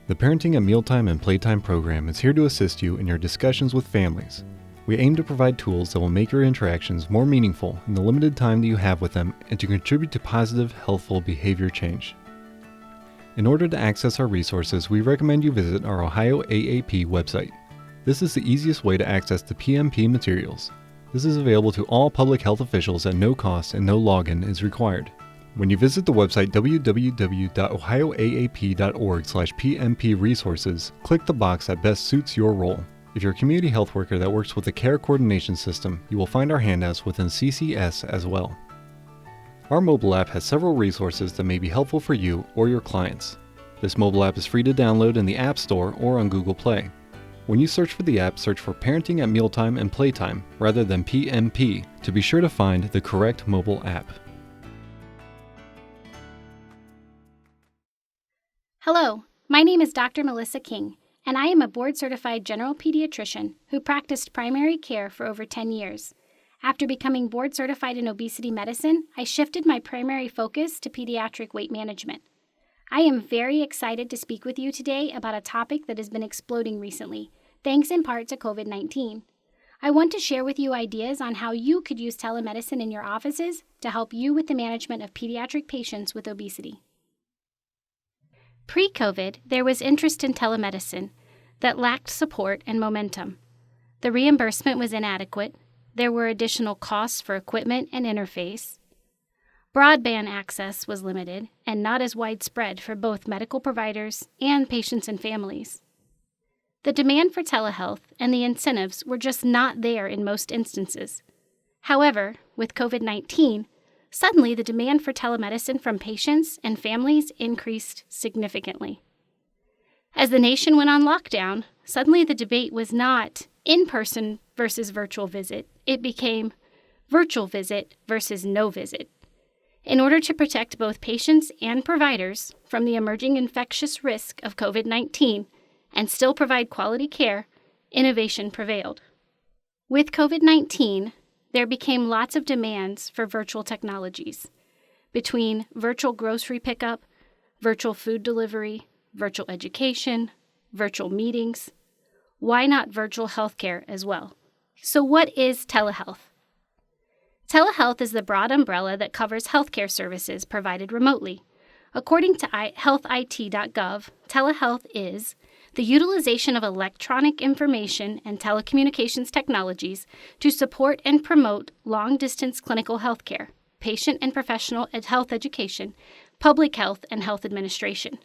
The Parenting at Mealtime and Playtime program is here to assist you in your discussions with families. We aim to provide tools that will make your interactions more meaningful in the limited time that you have with them and to contribute to positive, healthful behavior change. In order to access our resources, we recommend you visit our Ohio AAP website. This is the easiest way to access the PMP materials. This is available to all public health officials at no cost and no login is required. When you visit the website www.ohioaap.org/PMP resources, click the box that best suits your role. If you're a community health worker that works with the care coordination system, you will find our handouts within CCS as well. Our mobile app has several resources that may be helpful for you or your clients. This mobile app is free to download in the App Store or on Google Play. When you search for the app, search for Parenting at Mealtime and Playtime rather than PMP to be sure to find the correct mobile app. Hello, my name is Dr. Melissa King, and I am a board-certified general pediatrician who practiced primary care for over 10 years. After becoming board-certified in obesity medicine, I shifted my primary focus to pediatric weight management. I am very excited to speak with you today about a topic that has been exploding recently, thanks in part to COVID-19. I want to share with you ideas on how you could use telemedicine in your offices to help you with the management of pediatric patients with obesity. Pre-COVID, there was interest in telemedicine that lacked support and momentum. The reimbursement was inadequate. There were additional costs for equipment and interface. Broadband access was limited and not as widespread for both medical providers and patients and families. The demand for telehealth and the incentives were just not there in most instances. However, with COVID-19, suddenly the demand for telemedicine from patients and families increased significantly. As the nation went on lockdown, suddenly the debate was not in-person versus virtual visit. It became virtual visit versus no visit. In order to protect both patients and providers from the emerging infectious risk of COVID-19 and still provide quality care, innovation prevailed. With COVID-19, there became lots of demands for virtual technologies. Between virtual grocery pickup, virtual food delivery, virtual education, virtual meetings, why not virtual healthcare as well? So what is telehealth? Telehealth is the broad umbrella that covers healthcare services provided remotely. According to healthit.gov, telehealth is the utilization of electronic information and telecommunications technologies to support and promote long-distance clinical healthcare, patient and professional health education, public health, and health administration.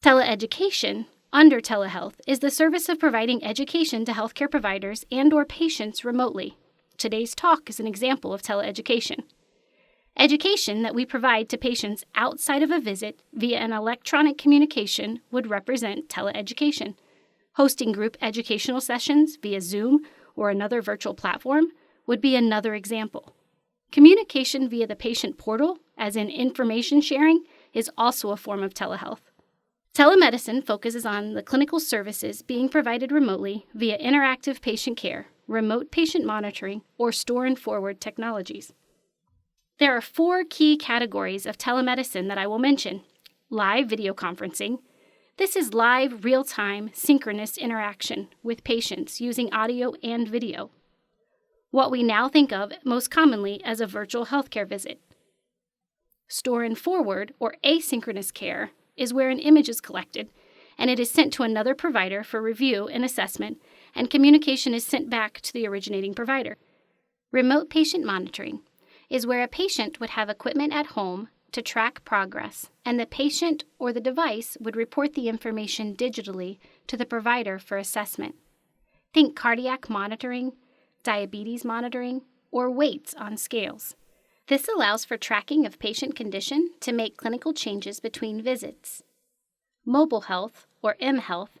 Teleeducation, under telehealth, is the service of providing education to healthcare providers and/or patients remotely. Today's talk is an example of teleeducation. Education that we provide to patients outside of a visit via an electronic communication would represent teleeducation. Hosting group educational sessions via Zoom or another virtual platform would be another example. Communication via the patient portal, as in information sharing, is also a form of telehealth. Telemedicine focuses on the clinical services being provided remotely via interactive patient care, remote patient monitoring, or store and forward technologies. There are 4 key categories of telemedicine that I will mention. Live video conferencing. This is live, real-time, synchronous interaction with patients using audio and video. What we now think of most commonly as a virtual healthcare visit. Store and forward, or asynchronous care, is where an image is collected and it is sent to another provider for review and assessment, and communication is sent back to the originating provider. Remote patient monitoring is where a patient would have equipment at home to track progress, and the patient or the device would report the information digitally to the provider for assessment. Think cardiac monitoring, diabetes monitoring, or weights on scales. This allows for tracking of patient condition to make clinical changes between visits. Mobile health, or mHealth,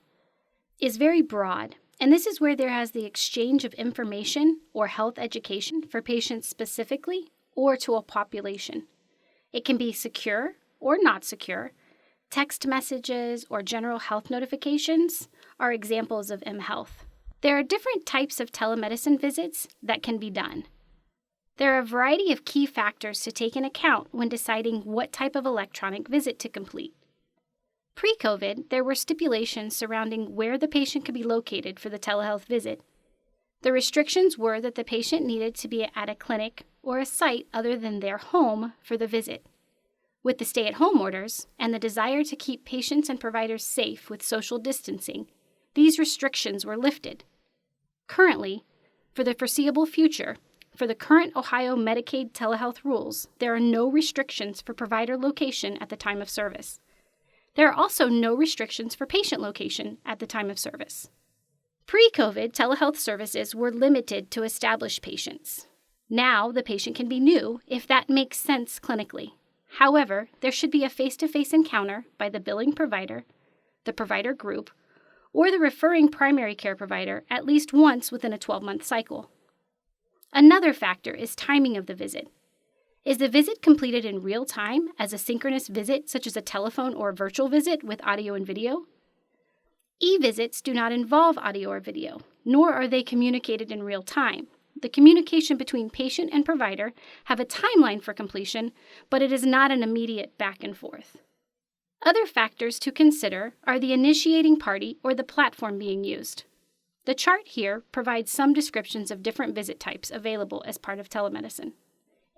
is very broad, and this is where there has the exchange of information or health education for patients specifically or to a population. It can be secure or not secure. Text messages or general health notifications are examples of mHealth. There are different types of telemedicine visits that can be done. There are a variety of key factors to take into account when deciding what type of electronic visit to complete. Pre-COVID, there were stipulations surrounding where the patient could be located for the telehealth visit. The restrictions were that the patient needed to be at a clinic or a site other than their home for the visit. With the stay-at-home orders and the desire to keep patients and providers safe with social distancing, these restrictions were lifted. Currently, for the foreseeable future, for the current Ohio Medicaid telehealth rules, there are no restrictions for provider location at the time of service. There are also no restrictions for patient location at the time of service. Pre-COVID, telehealth services were limited to established patients. Now, the patient can be new if that makes sense clinically. However, there should be a face-to-face encounter by the billing provider, the provider group, or the referring primary care provider at least once within a 12-month cycle. Another factor is timing of the visit. Is the visit completed in real time as a synchronous visit, such as a telephone or virtual visit with audio and video? E-visits do not involve audio or video, nor are they communicated in real time. The communication between patient and provider have a timeline for completion, but it is not an immediate back and forth. Other factors to consider are the initiating party or the platform being used. The chart here provides some descriptions of different visit types available as part of telemedicine.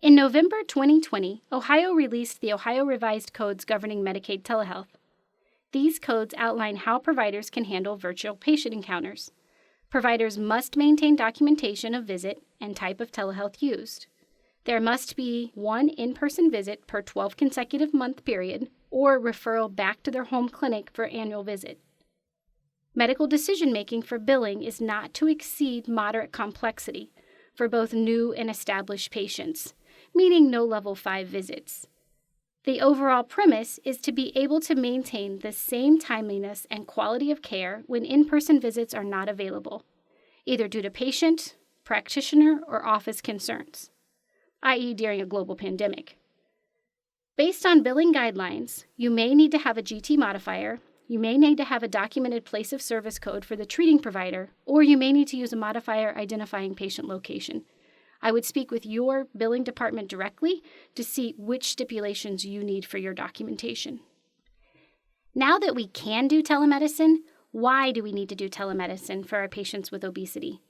In November 2020, Ohio released the Ohio Revised Codes governing Medicaid telehealth. These codes outline how providers can handle virtual patient encounters. Providers must maintain documentation of visit and type of telehealth used. There must be one in-person visit per 12 consecutive month period or referral back to their home clinic for annual visit. Medical decision-making for billing is not to exceed moderate complexity for both new and established patients, meaning no level 5 visits. The overall premise is to be able to maintain the same timeliness and quality of care when in-person visits are not available, either due to patient, practitioner, or office concerns, i.e. during a global pandemic. Based on billing guidelines, you may need to have a GT modifier, you may need to have a documented place of service code for the treating provider, or you may need to use a modifier identifying patient location. I would speak with your billing department directly to see which stipulations you need for your documentation. Now that we can do telemedicine, why do we need to do telemedicine for our patients with obesity?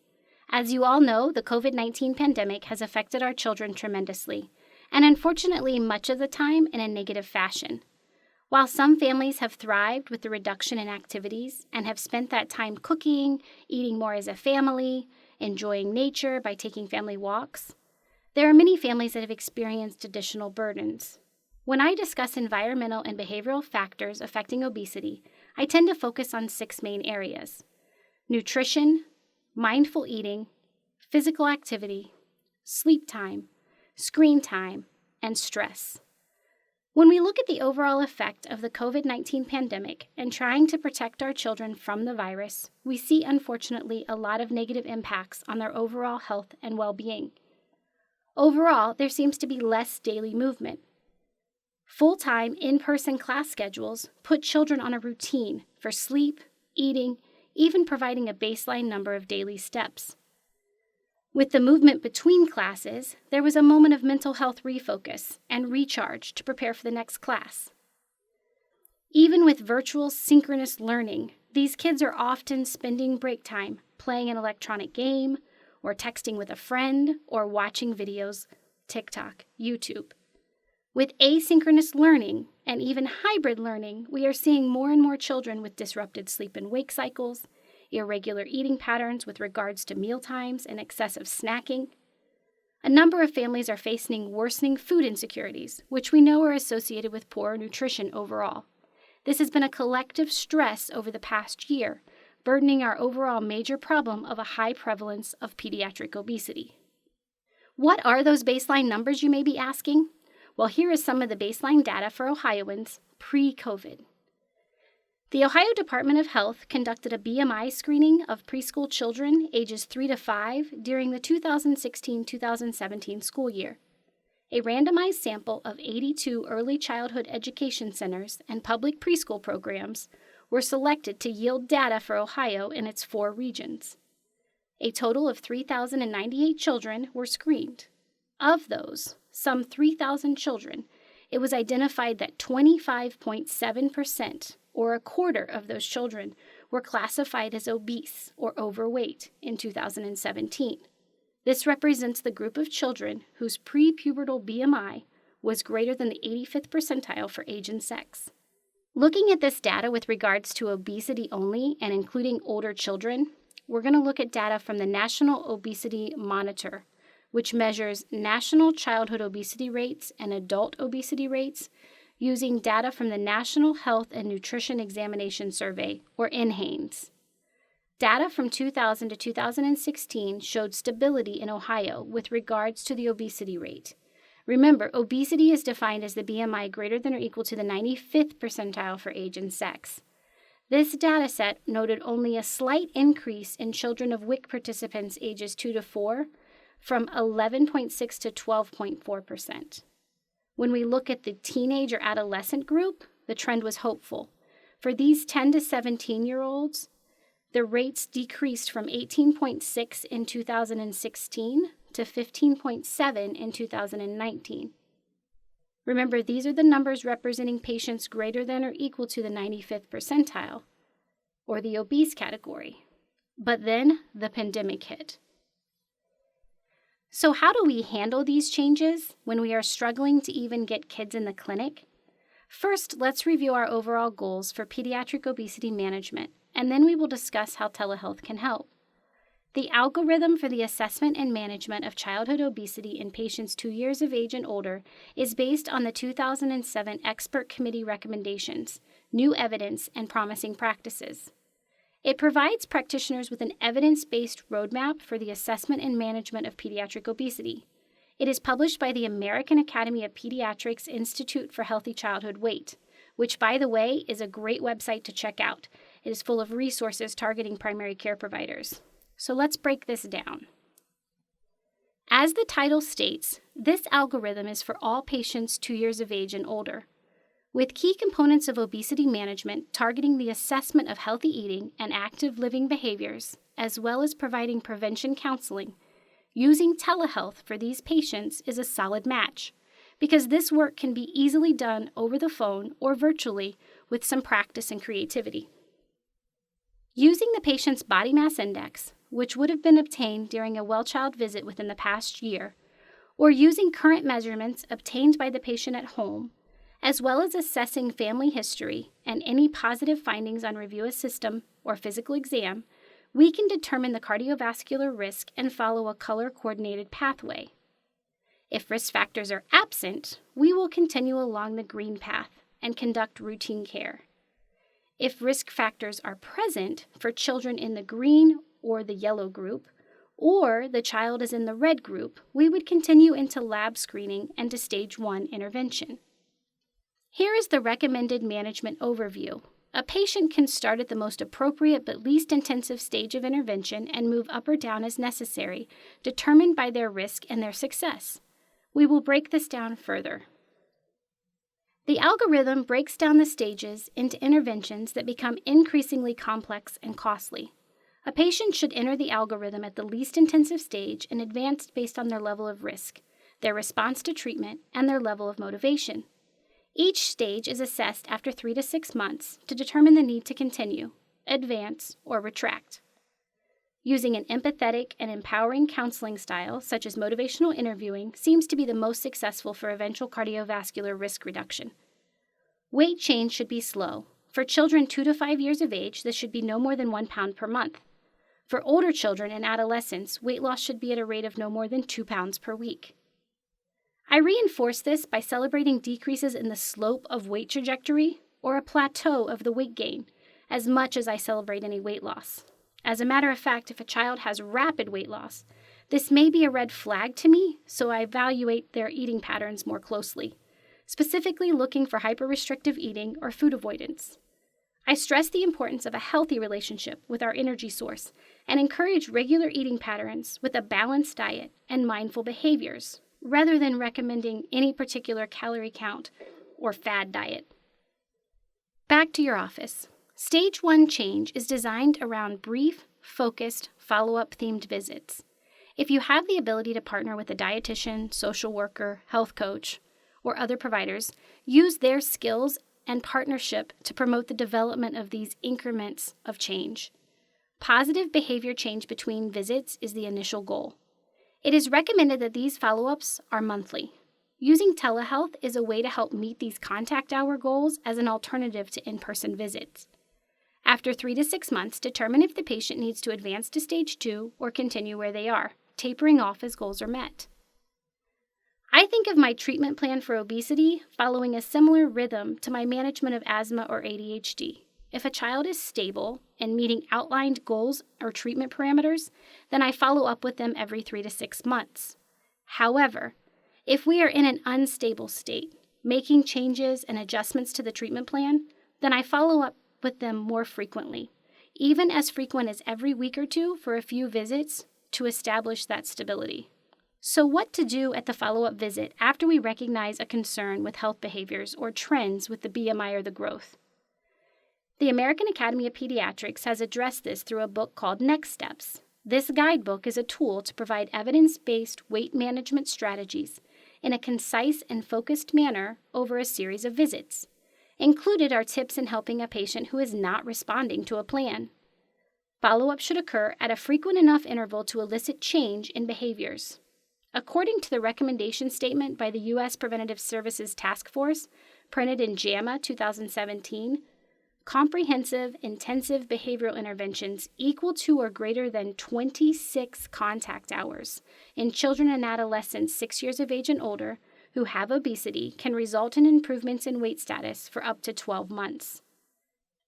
As you all know, the COVID-19 pandemic has affected our children tremendously, and unfortunately much of the time in a negative fashion. While some families have thrived with the reduction in activities and have spent that time cooking, eating more as a family, enjoying nature by taking family walks, there are many families that have experienced additional burdens. When I discuss environmental and behavioral factors affecting obesity, I tend to focus on 6 main areas: nutrition, mindful eating, physical activity, sleep time, screen time, and stress. When we look at the overall effect of the COVID-19 pandemic and trying to protect our children from the virus, we see, unfortunately, a lot of negative impacts on their overall health and well-being. Overall, there seems to be less daily movement. Full-time, in-person class schedules put children on a routine for sleep, eating, even providing a baseline number of daily steps. With the movement between classes, there was a moment of mental health refocus and recharge to prepare for the next class. Even with virtual synchronous learning, these kids are often spending break time playing an electronic game, or texting with a friend, or watching videos, TikTok, YouTube. With asynchronous learning and even hybrid learning, we are seeing more and more children with disrupted sleep and wake cycles, irregular eating patterns with regards to meal times and excessive snacking. A number of families are facing worsening food insecurities, which we know are associated with poor nutrition overall. This has been a collective stress over the past year, burdening our overall major problem of a high prevalence of pediatric obesity. What are those baseline numbers, you may be asking? Well, here is some of the baseline data for Ohioans pre-COVID. The Ohio Department of Health conducted a BMI screening of preschool children ages 3 to 5 during the 2016-2017 school year. A randomized sample of 82 early childhood education centers and public preschool programs were selected to yield data for Ohio in its 4 regions. A total of 3,098 children were screened. Of those, some 3,000 children, it was identified that 25.7% or a quarter of those children, were classified as obese or overweight in 2017. This represents the group of children whose prepubertal BMI was greater than the 85th percentile for age and sex. Looking at this data with regards to obesity only and including older children, we're going to look at data from the National Obesity Monitor, which measures national childhood obesity rates and adult obesity rates using data from the National Health and Nutrition Examination Survey, or NHANES. Data from 2000 to 2016 showed stability in Ohio with regards to the obesity rate. Remember, obesity is defined as the BMI greater than or equal to the 95th percentile for age and sex. This dataset noted only a slight increase in children of WIC participants ages 2 to 4 from 11.6 to 12.4%. When we look at the teenage or adolescent group, the trend was hopeful. For these 10 to 17-year-olds, the rates decreased from 18.6 in 2016 to 15.7 in 2019. Remember, these are the numbers representing patients greater than or equal to the 95th percentile, or the obese category. But then the pandemic hit. So how do we handle these changes when we are struggling to even get kids in the clinic? First, let's review our overall goals for pediatric obesity management, and then we will discuss how telehealth can help. The algorithm for the assessment and management of childhood obesity in patients 2 years of age and older is based on the 2007 Expert Committee recommendations, new evidence, and promising practices. It provides practitioners with an evidence-based roadmap for the assessment and management of pediatric obesity. It is published by the American Academy of Pediatrics Institute for Healthy Childhood Weight, which, by the way, is a great website to check out. It is full of resources targeting primary care providers. So let's break this down. As the title states, this algorithm is for all patients 2 years of age and older, with key components of obesity management targeting the assessment of healthy eating and active living behaviors, as well as providing prevention counseling. Using telehealth for these patients is a solid match, because this work can be easily done over the phone or virtually with some practice and creativity. Using the patient's body mass index, which would have been obtained during a well-child visit within the past year, or using current measurements obtained by the patient at home, as well as assessing family history and any positive findings on review a system or physical exam, we can determine the cardiovascular risk and follow a color-coordinated pathway. If risk factors are absent, we will continue along the green path and conduct routine care. If risk factors are present for children in the green or the yellow group, or the child is in the red group, we would continue into lab screening and to stage 1 intervention. Here is the recommended management overview. A patient can start at the most appropriate but least intensive stage of intervention and move up or down as necessary, determined by their risk and their success. We will break this down further. The algorithm breaks down the stages into interventions that become increasingly complex and costly. A patient should enter the algorithm at the least intensive stage and advance based on their level of risk, their response to treatment, and their level of motivation. Each stage is assessed after 3 to 6 months to determine the need to continue, advance, or retract. Using an empathetic and empowering counseling style, such as motivational interviewing, seems to be the most successful for eventual cardiovascular risk reduction. Weight change should be slow. For children 2 to 5 years of age, this should be no more than 1 pound per month. For older children and adolescents, weight loss should be at a rate of no more than 2 pounds per week. I reinforce this by celebrating decreases in the slope of weight trajectory or a plateau of the weight gain, as much as I celebrate any weight loss. As a matter of fact, if a child has rapid weight loss, this may be a red flag to me, so I evaluate their eating patterns more closely, specifically looking for hyper-restrictive eating or food avoidance. I stress the importance of a healthy relationship with our energy source and encourage regular eating patterns with a balanced diet and mindful behaviors, rather than recommending any particular calorie count or fad diet. Back to your office. Stage 1 change is designed around brief, focused, follow-up themed visits. If you have the ability to partner with a dietitian, social worker, health coach, or other providers, use their skills and partnership to promote the development of these increments of change. Positive behavior change between visits is the initial goal. It is recommended that these follow-ups are monthly. Using telehealth is a way to help meet these contact hour goals as an alternative to in-person visits. After 3 to 6 months, determine if the patient needs to advance to stage 2 or continue where they are, tapering off as goals are met. I think of my treatment plan for obesity following a similar rhythm to my management of asthma or ADHD. If a child is stable and meeting outlined goals or treatment parameters, then I follow up with them every 3 to 6 months. However, if we are in an unstable state, making changes and adjustments to the treatment plan, then I follow up with them more frequently, even as frequent as every week or two for a few visits to establish that stability. So what to do at the follow-up visit after we recognize a concern with health behaviors or trends with the BMI or the growth? The American Academy of Pediatrics has addressed this through a book called Next Steps. This guidebook is a tool to provide evidence-based weight management strategies in a concise and focused manner over a series of visits. Included are tips in helping a patient who is not responding to a plan. Follow-up should occur at a frequent enough interval to elicit change in behaviors. According to the recommendation statement by the U.S. Preventive Services Task Force, printed in JAMA 2017, comprehensive, intensive behavioral interventions equal to or greater than 26 contact hours in children and adolescents 6 years of age and older who have obesity can result in improvements in weight status for up to 12 months.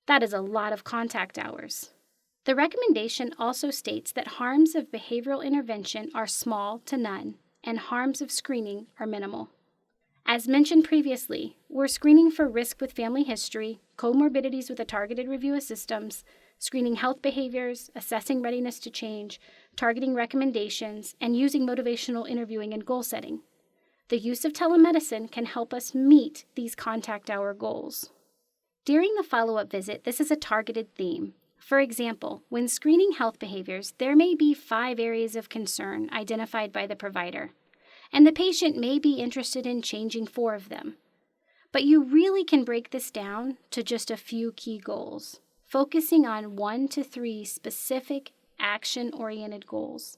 That is a lot of contact hours. The recommendation also states that harms of behavioral intervention are small to none, and harms of screening are minimal. As mentioned previously, we're screening for risk with family history, comorbidities with a targeted review of systems, screening health behaviors, assessing readiness to change, targeting recommendations, and using motivational interviewing and goal setting. The use of telemedicine can help us meet these contact hour goals. During the follow-up visit, this is a targeted theme. For example, when screening health behaviors, there may be 5 areas of concern identified by the provider, and the patient may be interested in changing 4 of them. But you really can break this down to just a few key goals, focusing on 1 to 3 specific action-oriented goals.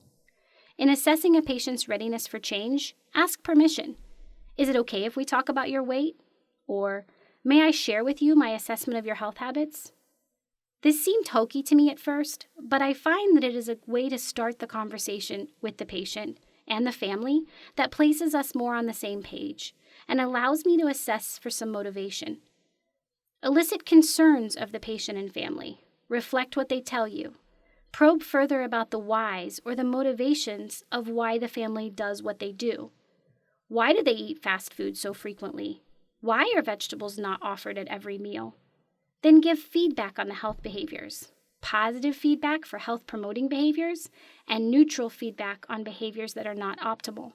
In assessing a patient's readiness for change, ask permission. Is it okay if we talk about your weight? Or, may I share with you my assessment of your health habits? This seemed hokey to me at first, but I find that it is a way to start the conversation with the patient and the family that places us more on the same page and allows me to assess for some motivation. Elicit concerns of the patient and family. Reflect what they tell you. Probe further about the whys or the motivations of why the family does what they do. Why do they eat fast food so frequently? Why are vegetables not offered at every meal? Then give feedback on the health behaviors. Positive feedback for health-promoting behaviors and neutral feedback on behaviors that are not optimal.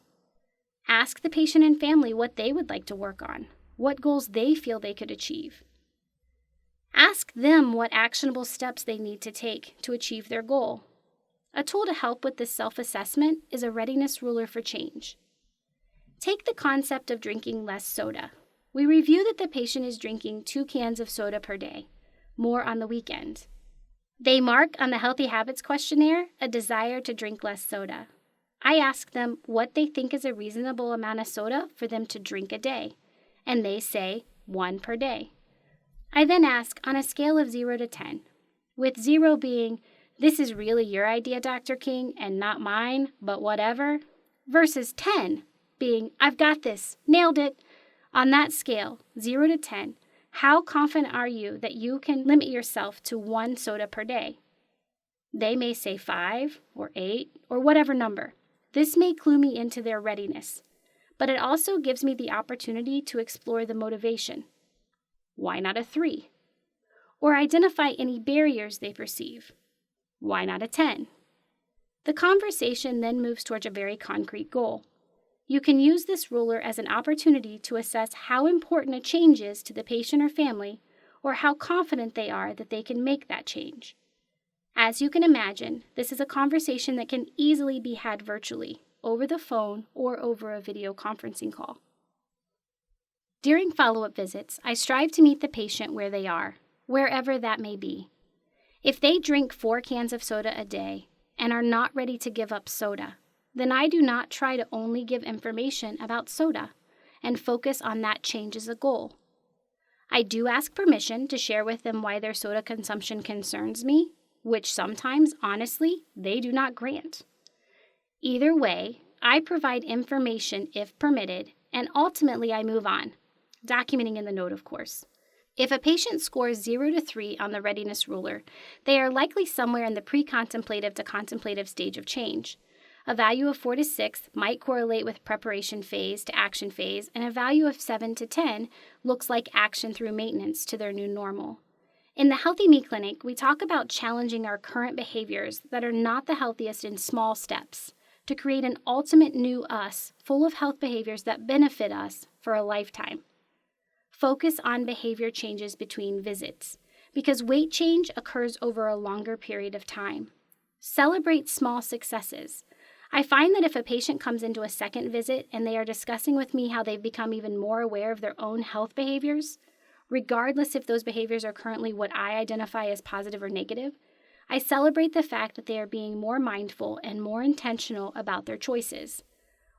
Ask the patient and family what they would like to work on, what goals they feel they could achieve. Ask them what actionable steps they need to take to achieve their goal. A tool to help with this self-assessment is a readiness ruler for change. Take the concept of drinking less soda. We review that the patient is drinking 2 cans of soda per day, more on the weekend. They mark on the Healthy Habits Questionnaire a desire to drink less soda. I ask them what they think is a reasonable amount of soda for them to drink a day, and they say 1 per day. I then ask on a scale of 0 to 10, with 0 being, this is really your idea, Dr. King, and not mine, but whatever, versus 10 being, I've got this, nailed it. On that scale, 0 to 10, how confident are you that you can limit yourself to 1 soda per day? They may say 5 or 8 or whatever number. This may clue me into their readiness, but it also gives me the opportunity to explore the motivation. Why not a 3? Or identify any barriers they perceive. Why not a 10? The conversation then moves towards a very concrete goal. You can use this ruler as an opportunity to assess how important a change is to the patient or family, or how confident they are that they can make that change. As you can imagine, this is a conversation that can easily be had virtually, over the phone, or over a video conferencing call. During follow-up visits, I strive to meet the patient where they are, wherever that may be. If they drink 4 cans of soda a day and are not ready to give up soda, then I do not try to only give information about soda and focus on that change as a goal. I do ask permission to share with them why their soda consumption concerns me, which sometimes, honestly, they do not grant. Either way, I provide information if permitted, and ultimately I move on, documenting in the note, of course. If a patient scores 0 to 3 on the readiness ruler, they are likely somewhere in the pre-contemplative to contemplative stage of change. A value of 4 to 6 might correlate with preparation phase to action phase, and a value of 7 to 10 looks like action through maintenance to their new normal. In the Healthy Me Clinic, we talk about challenging our current behaviors that are not the healthiest in small steps to create an ultimate new us full of health behaviors that benefit us for a lifetime. Focus on behavior changes between visits, because weight change occurs over a longer period of time. Celebrate small successes. I find that if a patient comes into a second visit and they are discussing with me how they've become even more aware of their own health behaviors, regardless if those behaviors are currently what I identify as positive or negative, I celebrate the fact that they are being more mindful and more intentional about their choices.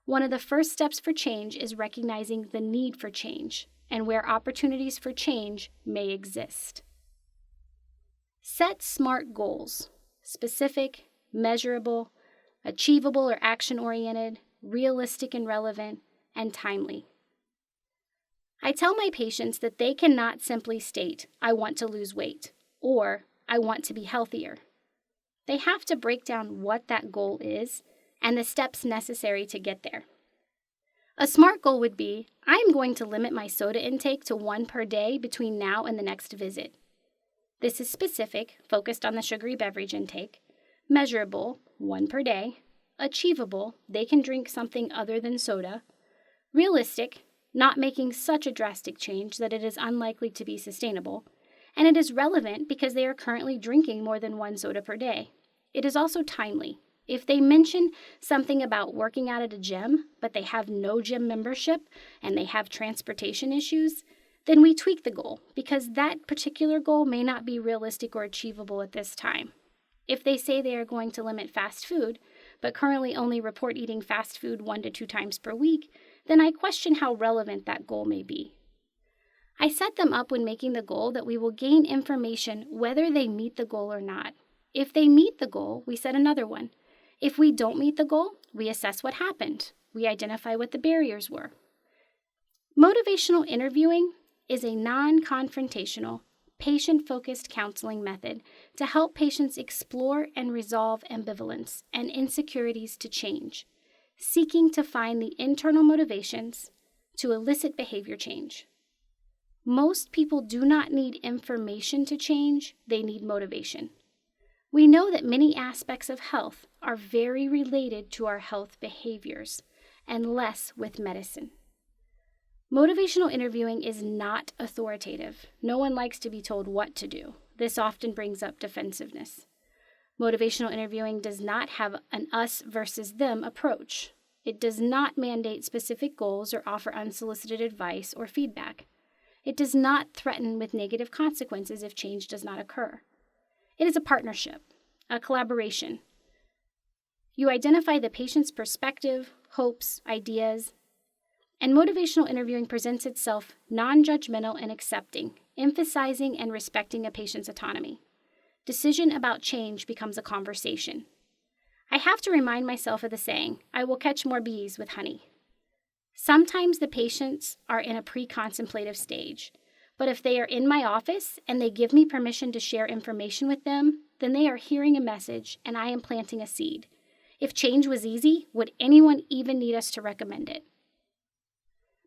One of the first steps for change is recognizing the need for change and where opportunities for change may exist. Set SMART goals: specific, measurable, achievable or action-oriented, realistic and relevant, and timely. I tell my patients that they cannot simply state, "I want to lose weight," or "I want to be healthier." They have to break down what that goal is and the steps necessary to get there. A SMART goal would be, I am going to limit my soda intake to 1 per day between now and the next visit. This is specific, focused on the sugary beverage intake. Measurable, 1 per day. Achievable, they can drink something other than soda. Realistic, not making such a drastic change that it is unlikely to be sustainable. And it is relevant because they are currently drinking more than 1 soda per day. It is also timely. If they mention something about working out at a gym, but they have no gym membership and they have transportation issues, then we tweak the goal because that particular goal may not be realistic or achievable at this time. If they say they are going to limit fast food, but currently only report eating fast food 1 to 2 times per week, then I question how relevant that goal may be. I set them up when making the goal that we will gain information whether they meet the goal or not. If they meet the goal, we set another one. If we don't meet the goal, we assess what happened. We identify what the barriers were. Motivational interviewing is a non-confrontational, patient-focused counseling method to help patients explore and resolve ambivalence and insecurities to change, seeking to find the internal motivations to elicit behavior change. Most people do not need information to change, they need motivation. We know that many aspects of health are very related to our health behaviors and less with medicine. Motivational interviewing is not authoritative. No one likes to be told what to do. This often brings up defensiveness. Motivational interviewing does not have an us versus them approach. It does not mandate specific goals or offer unsolicited advice or feedback. It does not threaten with negative consequences if change does not occur. It is a partnership, a collaboration. You identify the patient's perspective, hopes, ideas, and motivational interviewing presents itself non-judgmental and accepting, emphasizing and respecting a patient's autonomy. Decision about change becomes a conversation. I have to remind myself of the saying, I will catch more bees with honey. Sometimes the patients are in a pre-contemplative stage, but if they are in my office and they give me permission to share information with them, then they are hearing a message and I am planting a seed. If change was easy, would anyone even need us to recommend it?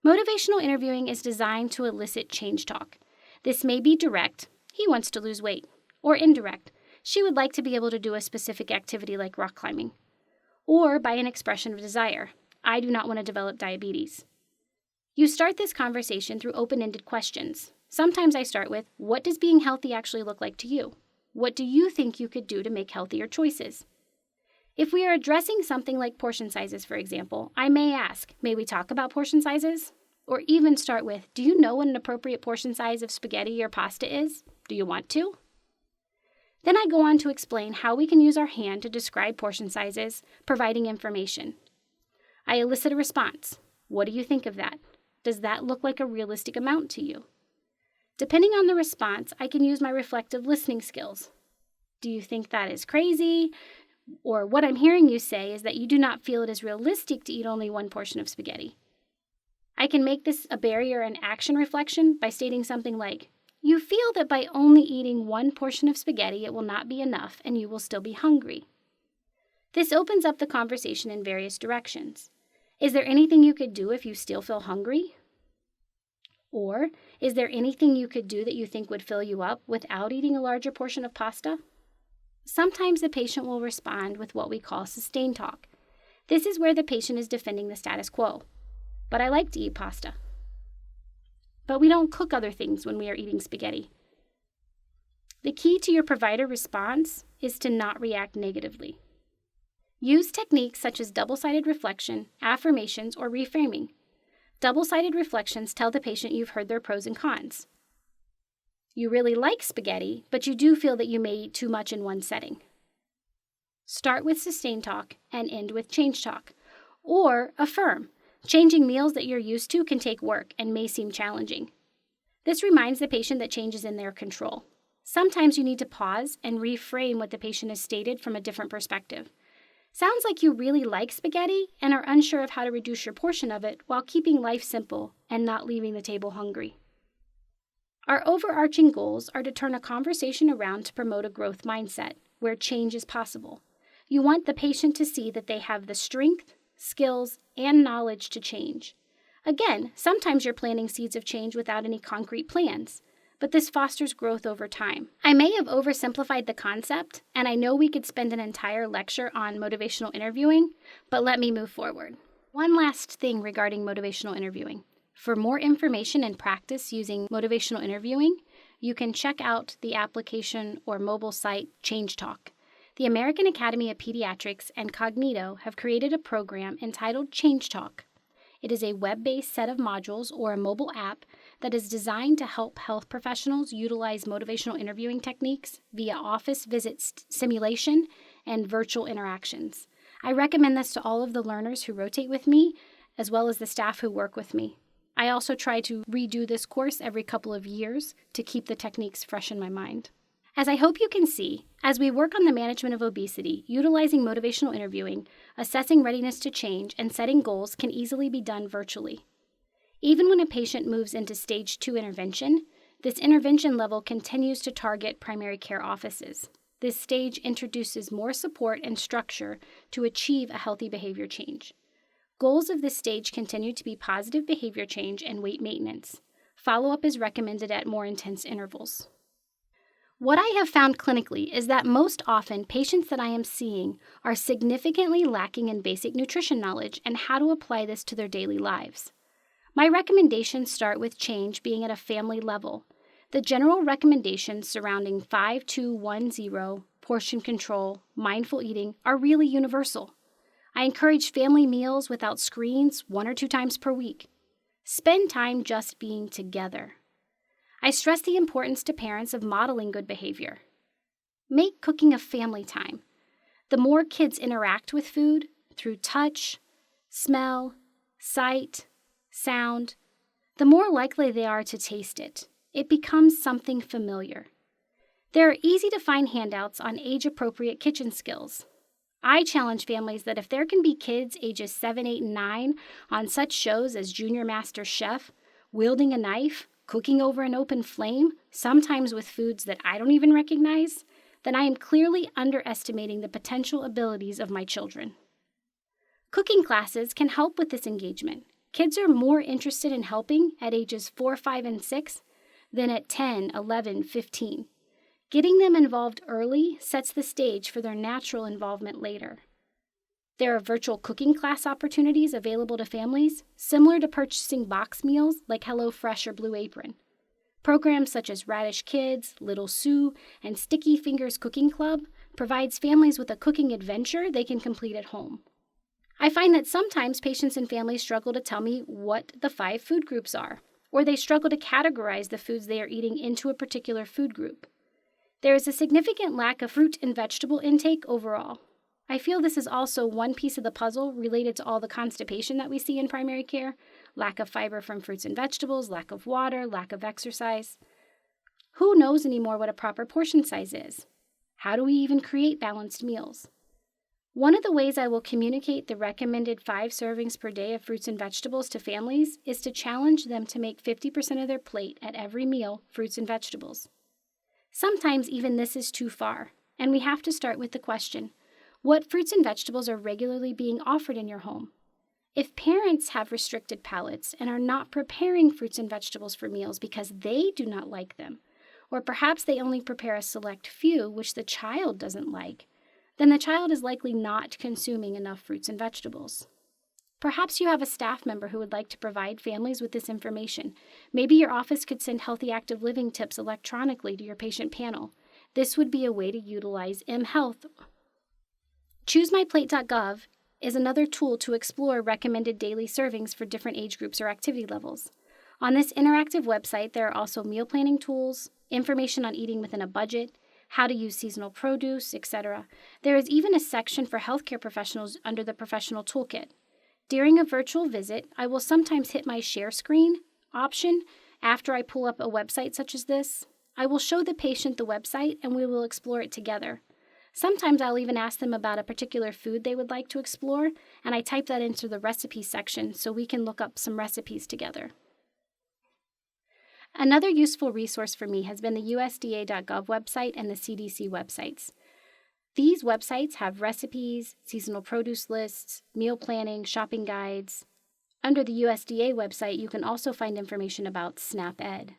Motivational interviewing is designed to elicit change talk. This may be direct, he wants to lose weight, or indirect, she would like to be able to do a specific activity like rock climbing, or by an expression of desire, I do not want to develop diabetes. You start this conversation through open-ended questions. Sometimes I start with, what does being healthy actually look like to you? What do you think you could do to make healthier choices? If we are addressing something like portion sizes, for example, I may ask, may we talk about portion sizes? Or even start with, do you know what an appropriate portion size of spaghetti or pasta is? Do you want to? Then I go on to explain how we can use our hand to describe portion sizes, providing information. I elicit a response. What do you think of that? Does that look like a realistic amount to you? Depending on the response, I can use my reflective listening skills. Do you think that is crazy? Or what I'm hearing you say is that you do not feel it is realistic to eat only one portion of spaghetti. I can make this a barrier and action reflection by stating something like, you feel that by only eating one portion of spaghetti, it will not be enough and you will still be hungry. This opens up the conversation in various directions. Is there anything you could do if you still feel hungry? Or, is there anything you could do that you think would fill you up without eating a larger portion of pasta? Sometimes the patient will respond with what we call sustained talk. This is where the patient is defending the status quo. But I like to eat pasta. But we don't cook other things when we are eating spaghetti. The key to your provider response is to not react negatively. Use techniques such as double-sided reflection, affirmations, or reframing. Double-sided reflections tell the patient you've heard their pros and cons. You really like spaghetti, but you do feel that you may eat too much in one setting. Start with sustained talk and end with change talk. Or affirm. Changing meals that you're used to can take work and may seem challenging. This reminds the patient that change is in their control. Sometimes you need to pause and reframe what the patient has stated from a different perspective. Sounds like you really like spaghetti and are unsure of how to reduce your portion of it while keeping life simple and not leaving the table hungry. Our overarching goals are to turn a conversation around to promote a growth mindset where change is possible. You want the patient to see that they have the strength, skills, and knowledge to change. Again, sometimes you're planting seeds of change without any concrete plans, but this fosters growth over time. I may have oversimplified the concept, and I know we could spend an entire lecture on motivational interviewing, but let me move forward. One last thing regarding motivational interviewing. For more information and practice using motivational interviewing, you can check out the application or mobile site Change Talk. The American Academy of Pediatrics and Cognito have created a program entitled Change Talk. It is a web-based set of modules or a mobile app that is designed to help health professionals utilize motivational interviewing techniques via office visit simulation and virtual interactions. I recommend this to all of the learners who rotate with me, as well as the staff who work with me. I also try to redo this course every couple of years to keep the techniques fresh in my mind. As I hope you can see, as we work on the management of obesity, utilizing motivational interviewing, assessing readiness to change, and setting goals can easily be done virtually. Even when a patient moves into stage 2 intervention, this intervention level continues to target primary care offices. This stage introduces more support and structure to achieve a healthy behavior change. Goals of this stage continue to be positive behavior change and weight maintenance. Follow-up is recommended at more intense intervals. What I have found clinically is that most often patients that I am seeing are significantly lacking in basic nutrition knowledge and how to apply this to their daily lives. My recommendations start with change being at a family level. The general recommendations surrounding 5-2-1-0, portion control, mindful eating are really universal. I encourage family meals without screens 1 or 2 times per week. Spend time just being together. I stress the importance to parents of modeling good behavior. Make cooking a family time. The more kids interact with food through touch, smell, sight, sound, the more likely they are to taste it. It becomes something familiar. There are easy-to-find handouts on age-appropriate kitchen skills. I challenge families that if there can be kids ages 7, 8, and 9 on such shows as Junior Master Chef, wielding a knife, cooking over an open flame, sometimes with foods that I don't even recognize, then I am clearly underestimating the potential abilities of my children. Cooking classes can help with this engagement. Kids are more interested in helping at ages 4, 5, and 6 than at 10, 11, 15. Getting them involved early sets the stage for their natural involvement later. There are virtual cooking class opportunities available to families, similar to purchasing box meals like HelloFresh or Blue Apron. Programs such as Radish Kids, Little Sue, and Sticky Fingers Cooking Club provides families with a cooking adventure they can complete at home. I find that sometimes patients and families struggle to tell me what the 5 food groups are, or they struggle to categorize the foods they are eating into a particular food group. There is a significant lack of fruit and vegetable intake overall. I feel this is also one piece of the puzzle related to all the constipation that we see in primary care: lack of fiber from fruits and vegetables, lack of water, lack of exercise. Who knows anymore what a proper portion size is? How do we even create balanced meals? One of the ways I will communicate the recommended 5 servings per day of fruits and vegetables to families is to challenge them to make 50% of their plate at every meal fruits and vegetables. Sometimes even this is too far, and we have to start with the question: what fruits and vegetables are regularly being offered in your home? If parents have restricted palates and are not preparing fruits and vegetables for meals because they do not like them, or perhaps they only prepare a select few which the child doesn't like, then the child is likely not consuming enough fruits and vegetables. Perhaps you have a staff member who would like to provide families with this information. Maybe your office could send healthy active living tips electronically to your patient panel. This would be a way to utilize mHealth. ChooseMyPlate.gov is another tool to explore recommended daily servings for different age groups or activity levels. On this interactive website, there are also meal planning tools, information on eating within a budget, how to use seasonal produce, etc. There is even a section for healthcare professionals under the professional toolkit. During a virtual visit, I will sometimes hit my share screen option after I pull up a website such as this. I will show the patient the website and we will explore it together. Sometimes I'll even ask them about a particular food they would like to explore, and I type that into the recipe section so we can look up some recipes together. Another useful resource for me has been the USDA.gov website and the CDC websites. These websites have recipes, seasonal produce lists, meal planning, shopping guides. Under the USDA website, you can also find information about SNAP-Ed.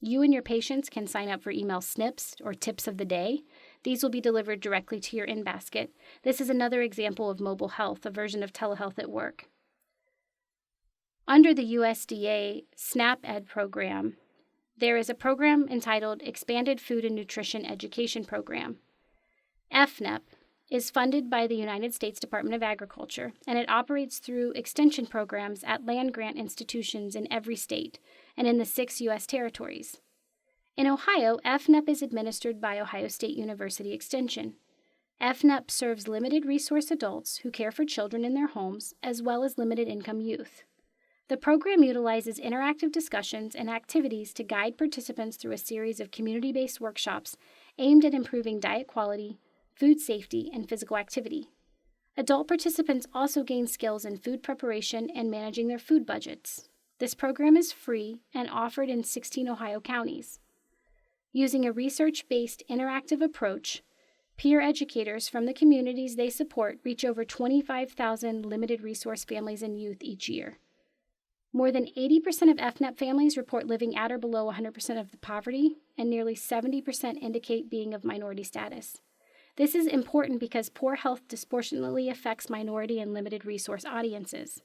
You and your patients can sign up for email snips or tips of the day. These will be delivered directly to your in-basket. This is another example of mobile health, a version of telehealth at work. Under the USDA SNAP-Ed program, there is a program entitled Expanded Food and Nutrition Education Program. FNEP is funded by the United States Department of Agriculture, and it operates through extension programs at land-grant institutions in every state and in the 6 U.S. territories. In Ohio, FNEP is administered by Ohio State University Extension. FNEP serves limited resource adults who care for children in their homes, as well as limited income youth. The program utilizes interactive discussions and activities to guide participants through a series of community-based workshops aimed at improving diet quality, food safety, and physical activity. Adult participants also gain skills in food preparation and managing their food budgets. This program is free and offered in 16 Ohio counties. Using a research-based interactive approach, peer educators from the communities they support reach over 25,000 limited resource families and youth each year. More than 80% of FNEP families report living at or below 100% of the poverty, and nearly 70% indicate being of minority status. This is important because poor health disproportionately affects minority and limited resource audiences.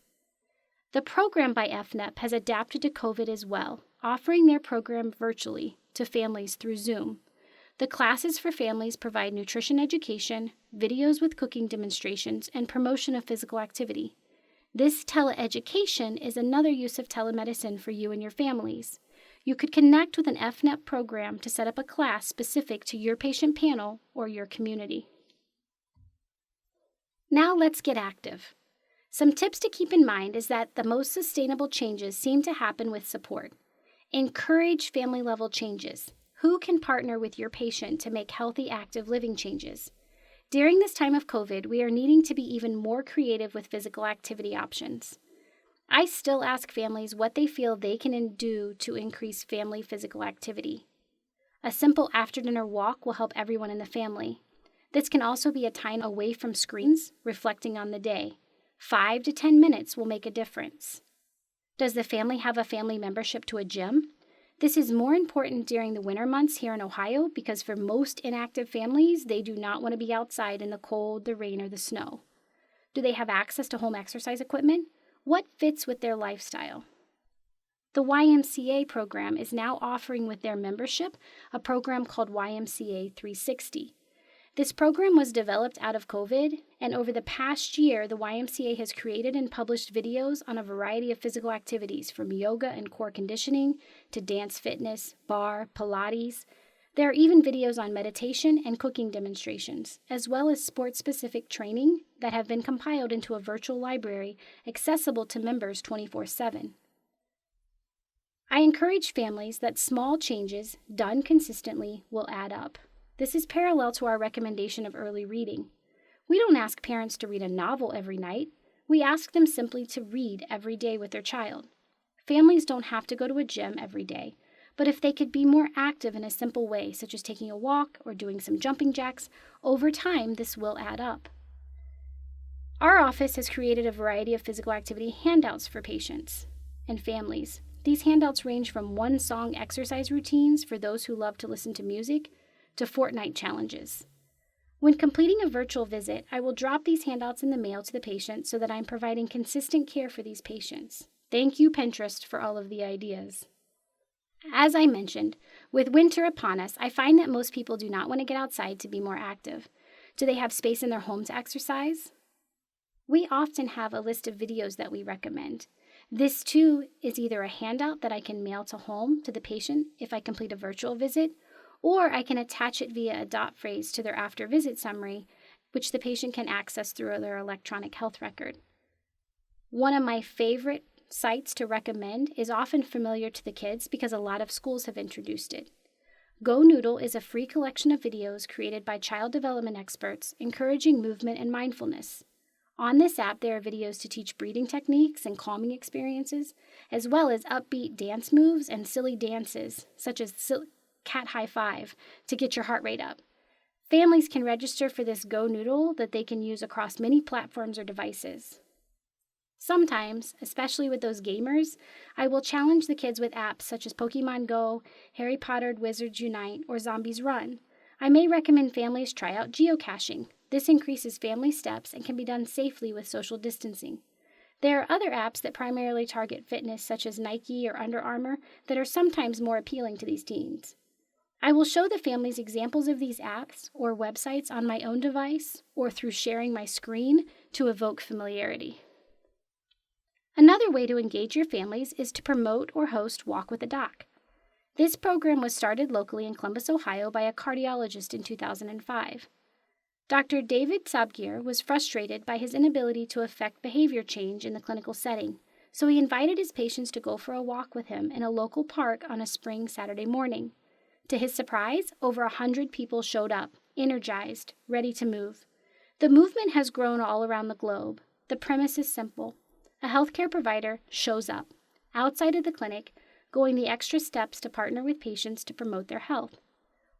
The program by FNEP has adapted to COVID as well, offering their program virtually to families through Zoom. The classes for families provide nutrition education, videos with cooking demonstrations, and promotion of physical activity. This teleeducation is another use of telemedicine for you and your families. You could connect with an FNEP program to set up a class specific to your patient panel or your community. Now let's get active. Some tips to keep in mind is that the most sustainable changes seem to happen with support. Encourage family-level changes. Who can partner with your patient to make healthy, active living changes? During this time of COVID, we are needing to be even more creative with physical activity options. I still ask families what they feel they can do to increase family physical activity. A simple after-dinner walk will help everyone in the family. This can also be a time away from screens, reflecting on the day. 5 to 10 minutes will make a difference. Does the family have a family membership to a gym? This is more important during the winter months here in Ohio because for most inactive families, they do not want to be outside in the cold, the rain, or the snow. Do they have access to home exercise equipment? What fits with their lifestyle? The YMCA program is now offering with their membership a program called YMCA 360. This program was developed out of COVID, and over the past year, the YMCA has created and published videos on a variety of physical activities from yoga and core conditioning to dance fitness, bar, Pilates. There are even videos on meditation and cooking demonstrations, as well as sports-specific training that have been compiled into a virtual library accessible to members 24/7. I encourage families that small changes done consistently will add up. This is parallel to our recommendation of early reading. We don't ask parents to read a novel every night. We ask them simply to read every day with their child. Families don't have to go to a gym every day, but if they could be more active in a simple way, such as taking a walk or doing some jumping jacks, over time this will add up. Our office has created a variety of physical activity handouts for patients and families. These handouts range from one-song exercise routines for those who love to listen to music to fortnight challenges. When completing a virtual visit, I will drop these handouts in the mail to the patient so that I'm providing consistent care for these patients. Thank you, Pinterest, for all of the ideas. As I mentioned, with winter upon us, I find that most people do not want to get outside to be more active. Do they have space in their home to exercise? We often have a list of videos that we recommend. This, too, is either a handout that I can mail to home to the patient if I complete a virtual visit, or I can attach it via a dot phrase to their after-visit summary, which the patient can access through their electronic health record. One of my favorite sites to recommend is often familiar to the kids because a lot of schools have introduced it. Go Noodle is a free collection of videos created by child development experts encouraging movement and mindfulness. On this app, there are videos to teach breathing techniques and calming experiences, as well as upbeat dance moves and silly dances, such as cat high five, to get your heart rate up. Families can register for this Go Noodle that they can use across many platforms or devices. Sometimes, especially with those gamers, I will challenge the kids with apps such as Pokemon Go, Harry Potter Wizards Unite, or Zombies Run. I may recommend families try out geocaching. This increases family steps and can be done safely with social distancing. There are other apps that primarily target fitness, such as Nike or Under Armour, that are sometimes more appealing to these teens. I will show the families examples of these apps or websites on my own device or through sharing my screen to evoke familiarity. Another way to engage your families is to promote or host Walk with a Doc. This program was started locally in Columbus, Ohio by a cardiologist in 2005. Dr. David Sabgir was frustrated by his inability to effect behavior change in the clinical setting, so he invited his patients to go for a walk with him in a local park on a spring Saturday morning. To his surprise, over 100 people showed up, energized, ready to move. The movement has grown all around the globe. The premise is simple. A healthcare provider shows up, outside of the clinic, going the extra steps to partner with patients to promote their health.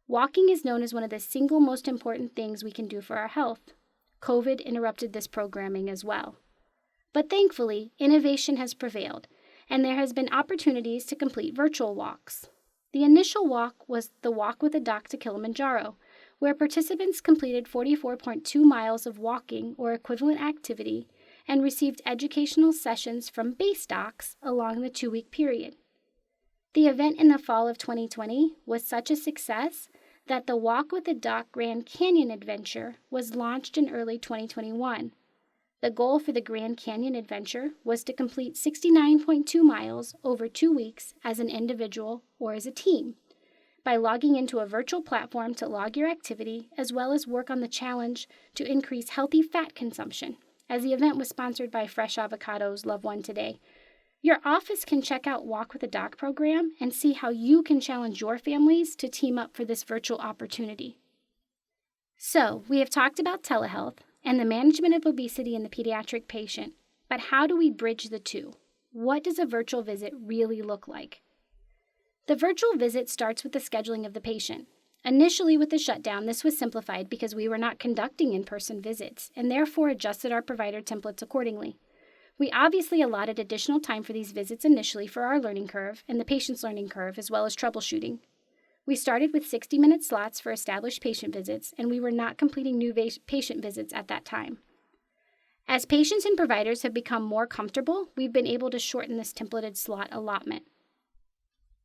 Walking is known as one of the single most important things we can do for our health. COVID interrupted this programming as well. But thankfully, innovation has prevailed, and there has been opportunities to complete virtual walks. The initial walk was the Walk with a Doc to Kilimanjaro, where participants completed 44.2 miles of walking or equivalent activity and received educational sessions from base docs along the 2-week period. The event in the fall of 2020 was such a success that the Walk with a Doc Grand Canyon Adventure was launched in early 2021. The goal for the Grand Canyon Adventure was to complete 69.2 miles over 2 weeks as an individual or as a team, by logging into a virtual platform to log your activity, as well as work on the challenge to increase healthy fat consumption, as the event was sponsored by Fresh Avocados Love One Today. Your office can check out Walk with a Doc program and see how you can challenge your families to team up for this virtual opportunity. So, we have talked about telehealth and the management of obesity in the pediatric patient, but how do we bridge the two? What does a virtual visit really look like? The virtual visit starts with the scheduling of the patient. Initially with the shutdown, this was simplified because we were not conducting in-person visits and therefore adjusted our provider templates accordingly. We obviously allotted additional time for these visits initially for our learning curve and the patient's learning curve, as well as troubleshooting. We started with 60-minute slots for established patient visits, and we were not completing new patient visits at that time. As patients and providers have become more comfortable, we've been able to shorten this templated slot allotment.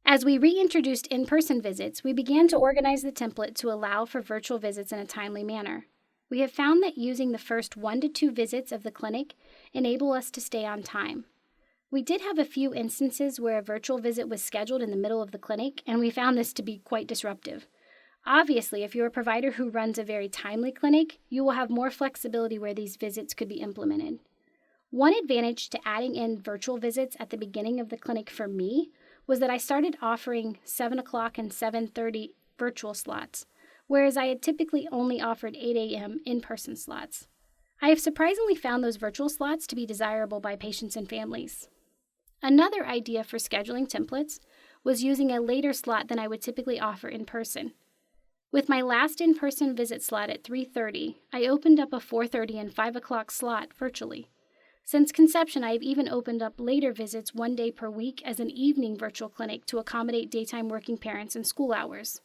As we reintroduced in-person visits, we began to organize the template to allow for virtual visits in a timely manner. We have found that using the first 1 to 2 visits of the clinic enable us to stay on time. We did have a few instances where a virtual visit was scheduled in the middle of the clinic, and we found this to be quite disruptive. Obviously, if you're a provider who runs a very timely clinic, you will have more flexibility where these visits could be implemented. One advantage to adding in virtual visits at the beginning of the clinic for me was that I started offering 7 o'clock and 7:30 virtual slots, whereas I had typically only offered 8 a.m. in-person slots. I have surprisingly found those virtual slots to be desirable by patients and families. Another idea for scheduling templates was using a later slot than I would typically offer in person. With my last in-person visit slot at 3:30, I opened up a 4:30 and 5 o'clock slot virtually. Since conception, I have even opened up later visits 1 day per week as an evening virtual clinic to accommodate daytime working parents and school hours.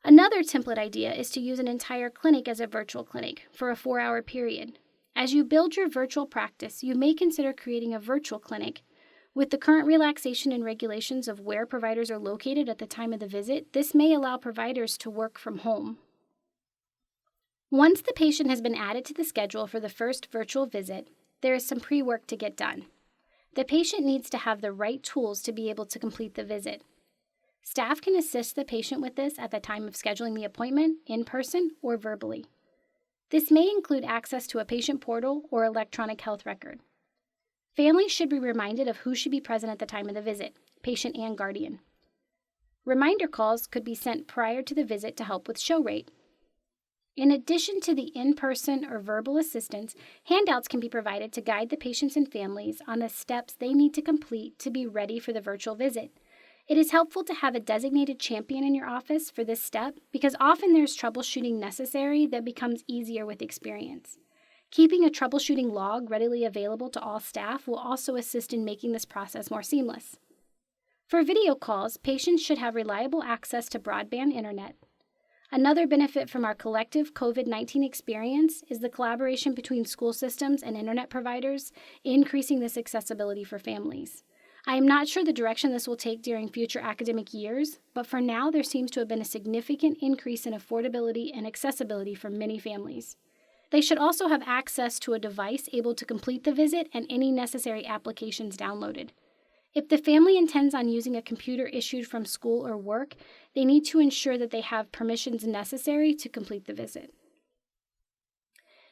Another template idea is to use an entire clinic as a virtual clinic for a 4-hour period. As you build your virtual practice, you may consider creating a virtual clinic. With the current relaxation and regulations of where providers are located at the time of the visit, this may allow providers to work from home. Once the patient has been added to the schedule for the first virtual visit, there is some pre-work to get done. The patient needs to have the right tools to be able to complete the visit. Staff can assist the patient with this at the time of scheduling the appointment, in person or verbally. This may include access to a patient portal or electronic health record. Families should be reminded of who should be present at the time of the visit, patient and guardian. Reminder calls could be sent prior to the visit to help with show rate. In addition to the in-person or verbal assistance, handouts can be provided to guide the patients and families on the steps they need to complete to be ready for the virtual visit. It is helpful to have a designated champion in your office for this step because often there's troubleshooting necessary that becomes easier with experience. Keeping a troubleshooting log readily available to all staff will also assist in making this process more seamless. For video calls, patients should have reliable access to broadband internet. Another benefit from our collective COVID-19 experience is the collaboration between school systems and internet providers, increasing this accessibility for families. I am not sure the direction this will take during future academic years, but for now there seems to have been a significant increase in affordability and accessibility for many families. They should also have access to a device able to complete the visit and any necessary applications downloaded. If the family intends on using a computer issued from school or work, they need to ensure that they have permissions necessary to complete the visit.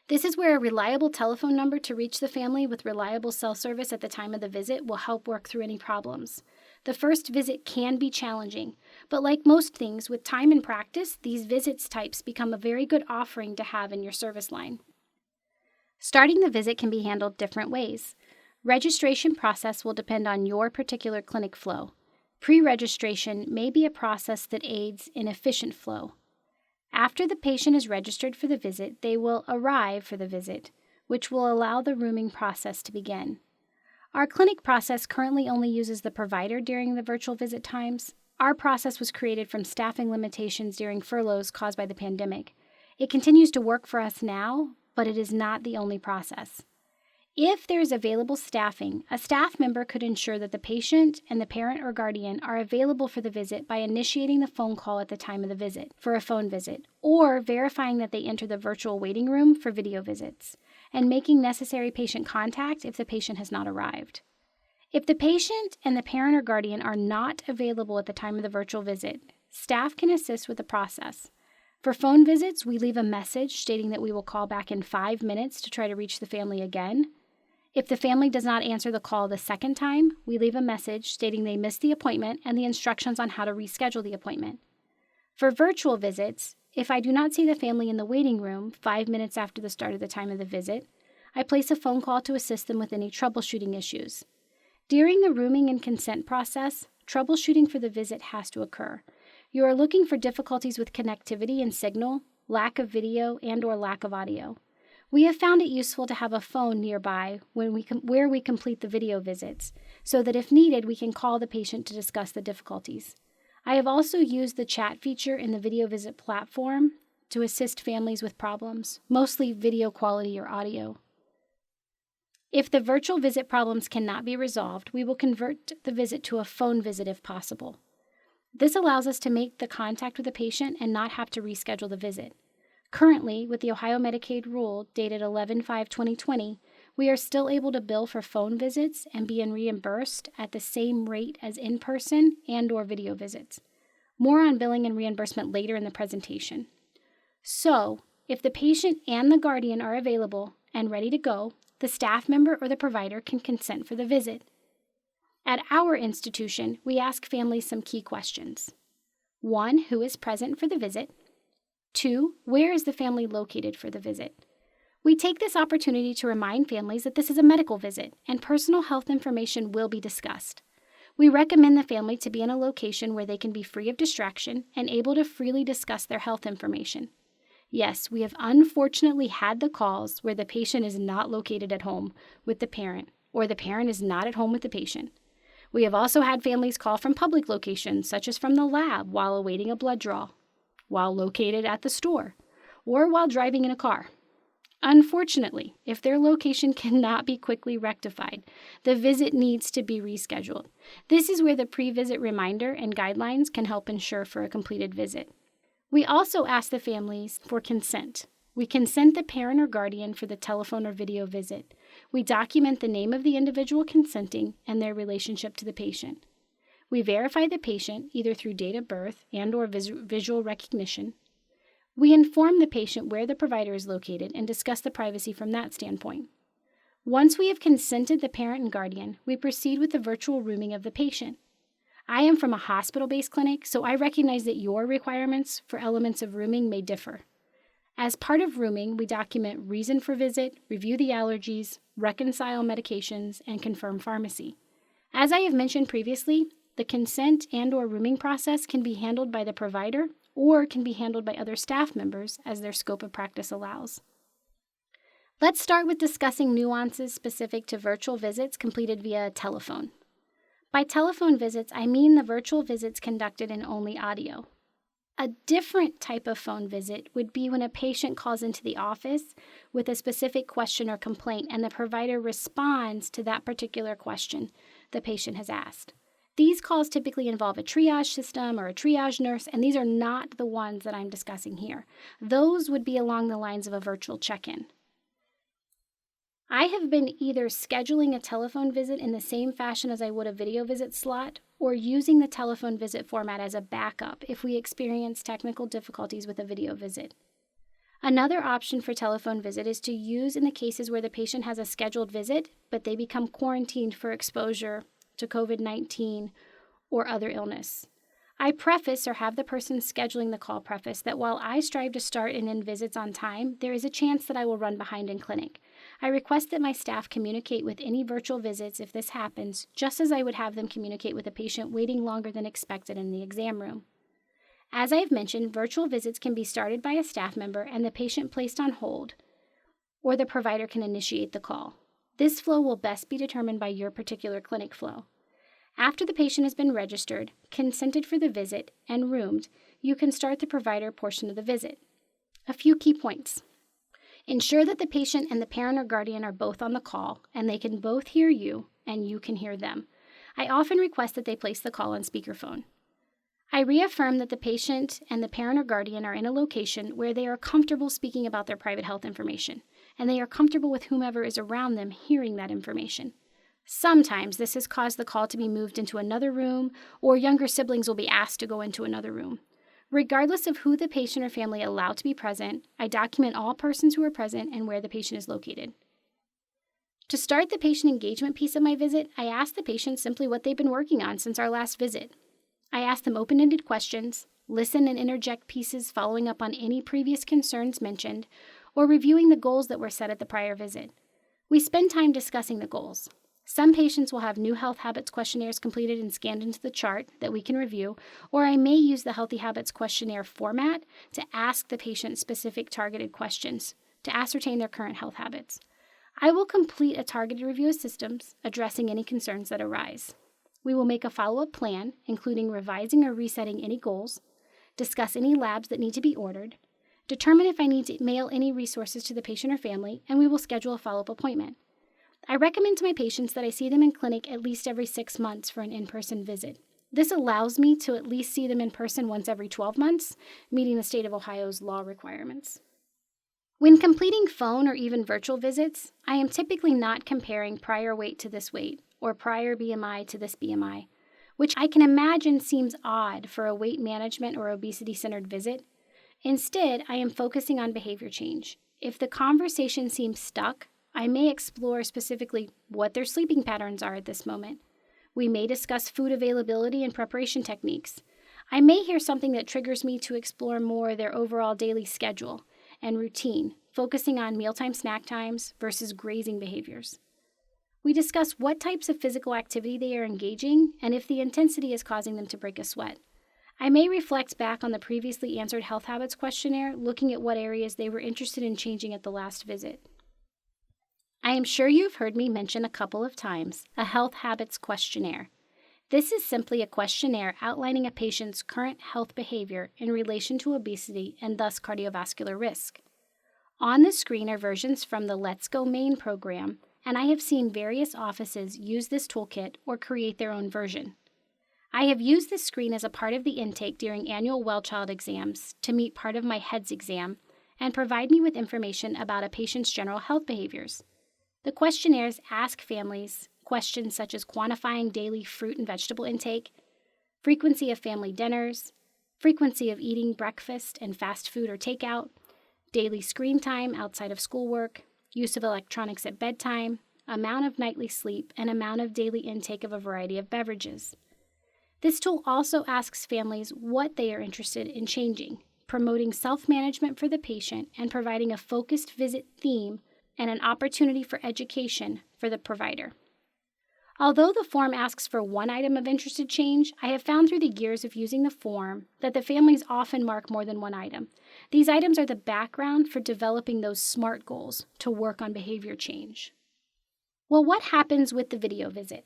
This is where a reliable telephone number to reach the family with reliable cell service at the time of the visit will help work through any problems. The first visit can be challenging, but like most things, with time and practice, these visits types become a very good offering to have in your service line. Starting the visit can be handled different ways. Registration process will depend on your particular clinic flow. Pre-registration may be a process that aids in efficient flow. After the patient is registered for the visit, they will arrive for the visit, which will allow the rooming process to begin. Our clinic process currently only uses the provider during the virtual visit times. Our process was created from staffing limitations during furloughs caused by the pandemic. It continues to work for us now, but it is not the only process. If there is available staffing, a staff member could ensure that the patient and the parent or guardian are available for the visit by initiating the phone call at the time of the visit for a phone visit, or verifying that they enter the virtual waiting room for video visits, and making necessary patient contact if the patient has not arrived. If the patient and the parent or guardian are not available at the time of the virtual visit, staff can assist with the process. For phone visits, we leave a message stating that we will call back in 5 minutes to try to reach the family again. If the family does not answer the call the second time, we leave a message stating they missed the appointment and the instructions on how to reschedule the appointment. For virtual visits, if I do not see the family in the waiting room 5 minutes after the start of the time of the visit, I place a phone call to assist them with any troubleshooting issues. During the rooming and consent process, troubleshooting for the visit has to occur. You are looking for difficulties with connectivity and signal, lack of video, and/or lack of audio. We have found it useful to have a phone nearby where we complete the video visits, so that if needed, we can call the patient to discuss the difficulties. I have also used the chat feature in the video visit platform to assist families with problems, mostly video quality or audio. If the virtual visit problems cannot be resolved, we will convert the visit to a phone visit if possible. This allows us to make the contact with the patient and not have to reschedule the visit. Currently, with the Ohio Medicaid rule dated 11/5/2020, we are still able to bill for phone visits and be reimbursed at the same rate as in-person and/or video visits. More on billing and reimbursement later in the presentation. So, if the patient and the guardian are available and ready to go, the staff member or the provider can consent for the visit. At our institution, we ask families some key questions. 1, who is present for the visit? 2, where is the family located for the visit? We take this opportunity to remind families that this is a medical visit and personal health information will be discussed. We recommend the family to be in a location where they can be free of distraction and able to freely discuss their health information. Yes, we have unfortunately had the calls where the patient is not located at home with the parent, or the parent is not at home with the patient. We have also had families call from public locations, such as from the lab while awaiting a blood draw, while located at the store, or while driving in a car. Unfortunately, if their location cannot be quickly rectified, the visit needs to be rescheduled. This is where the pre-visit reminder and guidelines can help ensure for a completed visit. We also ask the families for consent. We consent the parent or guardian for the telephone or video visit. We document the name of the individual consenting and their relationship to the patient. We verify the patient either through date of birth and/or visual recognition. We inform the patient where the provider is located and discuss the privacy from that standpoint. Once we have consented the parent and guardian, we proceed with the virtual rooming of the patient. I am from a hospital-based clinic, so I recognize that your requirements for elements of rooming may differ. As part of rooming, we document reason for visit, review the allergies, reconcile medications, and confirm pharmacy. As I have mentioned previously, the consent and/or rooming process can be handled by the provider or can be handled by other staff members as their scope of practice allows. Let's start with discussing nuances specific to virtual visits completed via telephone. By telephone visits, I mean the virtual visits conducted in only audio. A different type of phone visit would be when a patient calls into the office with a specific question or complaint and the provider responds to that particular question the patient has asked. These calls typically involve a triage system or a triage nurse, and these are not the ones that I'm discussing here. Those would be along the lines of a virtual check-in. I have been either scheduling a telephone visit in the same fashion as I would a video visit slot or using the telephone visit format as a backup if we experience technical difficulties with a video visit. Another option for telephone visit is to use in the cases where the patient has a scheduled visit, but they become quarantined for exposure to COVID-19 or other illness. I preface or have the person scheduling the call preface that while I strive to start and end visits on time, there is a chance that I will run behind in clinic. I request that my staff communicate with any virtual visits if this happens, just as I would have them communicate with a patient waiting longer than expected in the exam room. As I have mentioned, virtual visits can be started by a staff member and the patient placed on hold, or the provider can initiate the call. This flow will best be determined by your particular clinic flow. After the patient has been registered, consented for the visit, and roomed, you can start the provider portion of the visit. A few key points. Ensure that the patient and the parent or guardian are both on the call and they can both hear you and you can hear them. I often request that they place the call on speakerphone. I reaffirm that the patient and the parent or guardian are in a location where they are comfortable speaking about their private health information and they are comfortable with whomever is around them hearing that information. Sometimes this has caused the call to be moved into another room, or younger siblings will be asked to go into another room. Regardless of who the patient or family allow to be present, I document all persons who are present and where the patient is located. To start the patient engagement piece of my visit, I ask the patient simply what they've been working on since our last visit. I ask them open-ended questions, listen and interject pieces following up on any previous concerns mentioned, or reviewing the goals that were set at the prior visit. We spend time discussing the goals. Some patients will have new health habits questionnaires completed and scanned into the chart that we can review, or I may use the Healthy Habits questionnaire format to ask the patient specific targeted questions to ascertain their current health habits. I will complete a targeted review of systems, addressing any concerns that arise. We will make a follow-up plan, including revising or resetting any goals, discuss any labs that need to be ordered, determine if I need to mail any resources to the patient or family, and we will schedule a follow-up appointment. I recommend to my patients that I see them in clinic at least every 6 months for an in-person visit. This allows me to at least see them in person once every 12 months, meeting the state of Ohio's law requirements. When completing phone or even virtual visits, I am typically not comparing prior weight to this weight or prior BMI to this BMI, which I can imagine seems odd for a weight management or obesity-centered visit. Instead, I am focusing on behavior change. If the conversation seems stuck, I may explore specifically what their sleeping patterns are at this moment. We may discuss food availability and preparation techniques. I may hear something that triggers me to explore more their overall daily schedule and routine, focusing on mealtime snack times versus grazing behaviors. We discuss what types of physical activity they are engaging and if the intensity is causing them to break a sweat. I may reflect back on the previously answered health habits questionnaire, looking at what areas they were interested in changing at the last visit. I am sure you've heard me mention a couple of times a health habits questionnaire. This is simply a questionnaire outlining a patient's current health behavior in relation to obesity and thus cardiovascular risk. On the screen are versions from the Let's Go Maine program, and I have seen various offices use this toolkit or create their own version. I have used this screen as a part of the intake during annual well child exams to meet part of my HEADS exam and provide me with information about a patient's general health behaviors. The questionnaires ask families questions such as quantifying daily fruit and vegetable intake, frequency of family dinners, frequency of eating breakfast and fast food or takeout, daily screen time outside of schoolwork, use of electronics at bedtime, amount of nightly sleep, and amount of daily intake of a variety of beverages. This tool also asks families what they are interested in changing, promoting self-management for the patient and providing a focused visit theme and an opportunity for education for the provider. Although the form asks for one item of interested change, I have found through the years of using the form that the families often mark more than one item. These items are the background for developing those SMART goals to work on behavior change. Well, what happens with the video visit?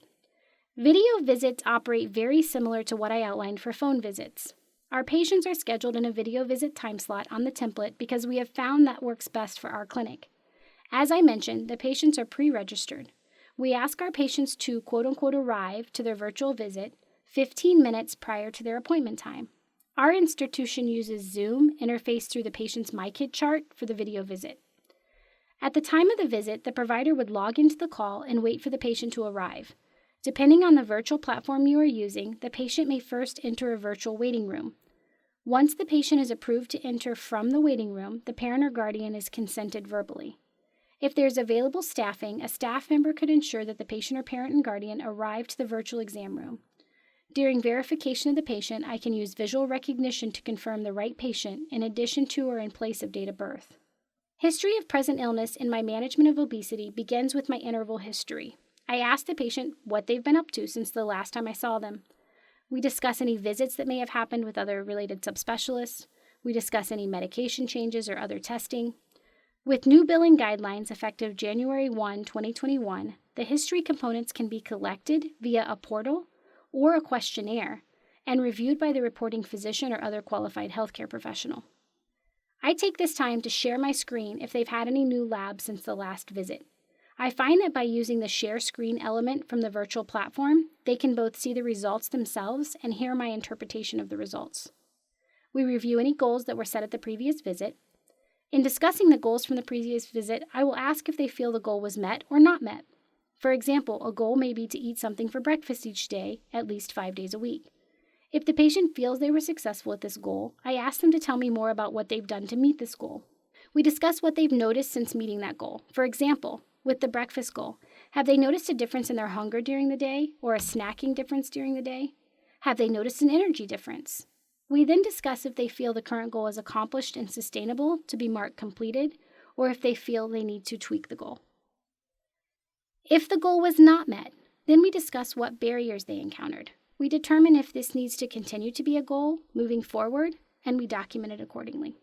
Video visits operate very similar to what I outlined for phone visits. Our patients are scheduled in a video visit time slot on the template because we have found that works best for our clinic. As I mentioned, the patients are pre-registered. We ask our patients to quote-unquote arrive to their virtual visit 15 minutes prior to their appointment time. Our institution uses Zoom interfaced through the patient's MyKit chart for the video visit. At the time of the visit, the provider would log into the call and wait for the patient to arrive. Depending on the virtual platform you are using, the patient may first enter a virtual waiting room. Once the patient is approved to enter from the waiting room, the parent or guardian is consented verbally. If there is available staffing, a staff member could ensure that the patient or parent and guardian arrive to the virtual exam room. During verification of the patient, I can use visual recognition to confirm the right patient in addition to or in place of date of birth. History of present illness in my management of obesity begins with my interval history. I ask the patient what they've been up to since the last time I saw them. We discuss any visits that may have happened with other related subspecialists. We discuss any medication changes or other testing. With new billing guidelines effective January 1, 2021, the history components can be collected via a portal or a questionnaire and reviewed by the reporting physician or other qualified healthcare professional. I take this time to share my screen if they've had any new labs since the last visit. I find that by using the share screen element from the virtual platform, they can both see the results themselves and hear my interpretation of the results. We review any goals that were set at the previous visit. In discussing the goals from the previous visit, I will ask if they feel the goal was met or not met. For example, a goal may be to eat something for breakfast each day, at least 5 days a week. If the patient feels they were successful at this goal, I ask them to tell me more about what they've done to meet this goal. We discuss what they've noticed since meeting that goal. For example, with the breakfast goal, have they noticed a difference in their hunger during the day or a snacking difference during the day? Have they noticed an energy difference? We then discuss if they feel the current goal is accomplished and sustainable to be marked completed, or if they feel they need to tweak the goal. If the goal was not met, then we discuss what barriers they encountered. We determine if this needs to continue to be a goal moving forward, and we document it accordingly.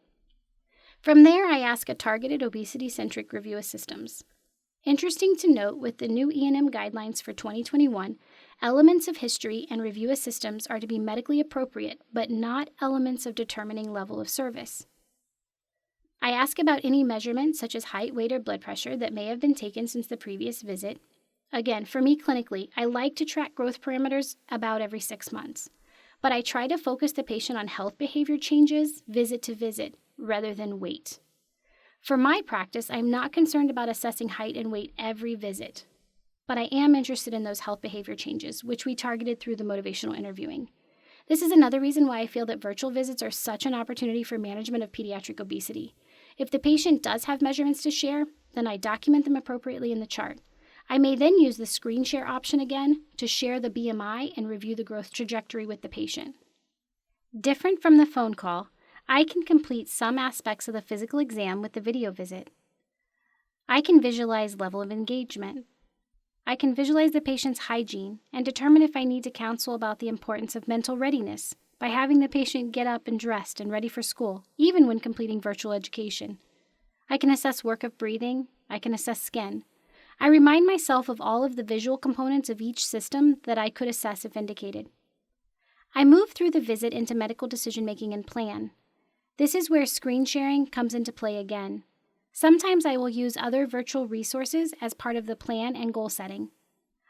From there, I ask a targeted obesity-centric review of systems. Interesting to note, with the new E&M guidelines for 2021, elements of history and review of systems are to be medically appropriate, but not elements of determining level of service. I ask about any measurements such as height, weight, or blood pressure that may have been taken since the previous visit. Again, for me clinically, I like to track growth parameters about every 6 months, but I try to focus the patient on health behavior changes visit to visit rather than weight. For my practice, I'm not concerned about assessing height and weight every visit, but I am interested in those health behavior changes, which we targeted through the motivational interviewing. This is another reason why I feel that virtual visits are such an opportunity for management of pediatric obesity. If the patient does have measurements to share, then I document them appropriately in the chart. I may then use the screen share option again to share the BMI and review the growth trajectory with the patient. Different from the phone call, I can complete some aspects of the physical exam with the video visit. I can visualize level of engagement. I can visualize the patient's hygiene and determine if I need to counsel about the importance of mental readiness by having the patient get up and dressed and ready for school, even when completing virtual education. I can assess work of breathing. I can assess skin. I remind myself of all of the visual components of each system that I could assess if indicated. I move through the visit into medical decision-making and plan. This is where screen sharing comes into play again. Sometimes I will use other virtual resources as part of the plan and goal setting.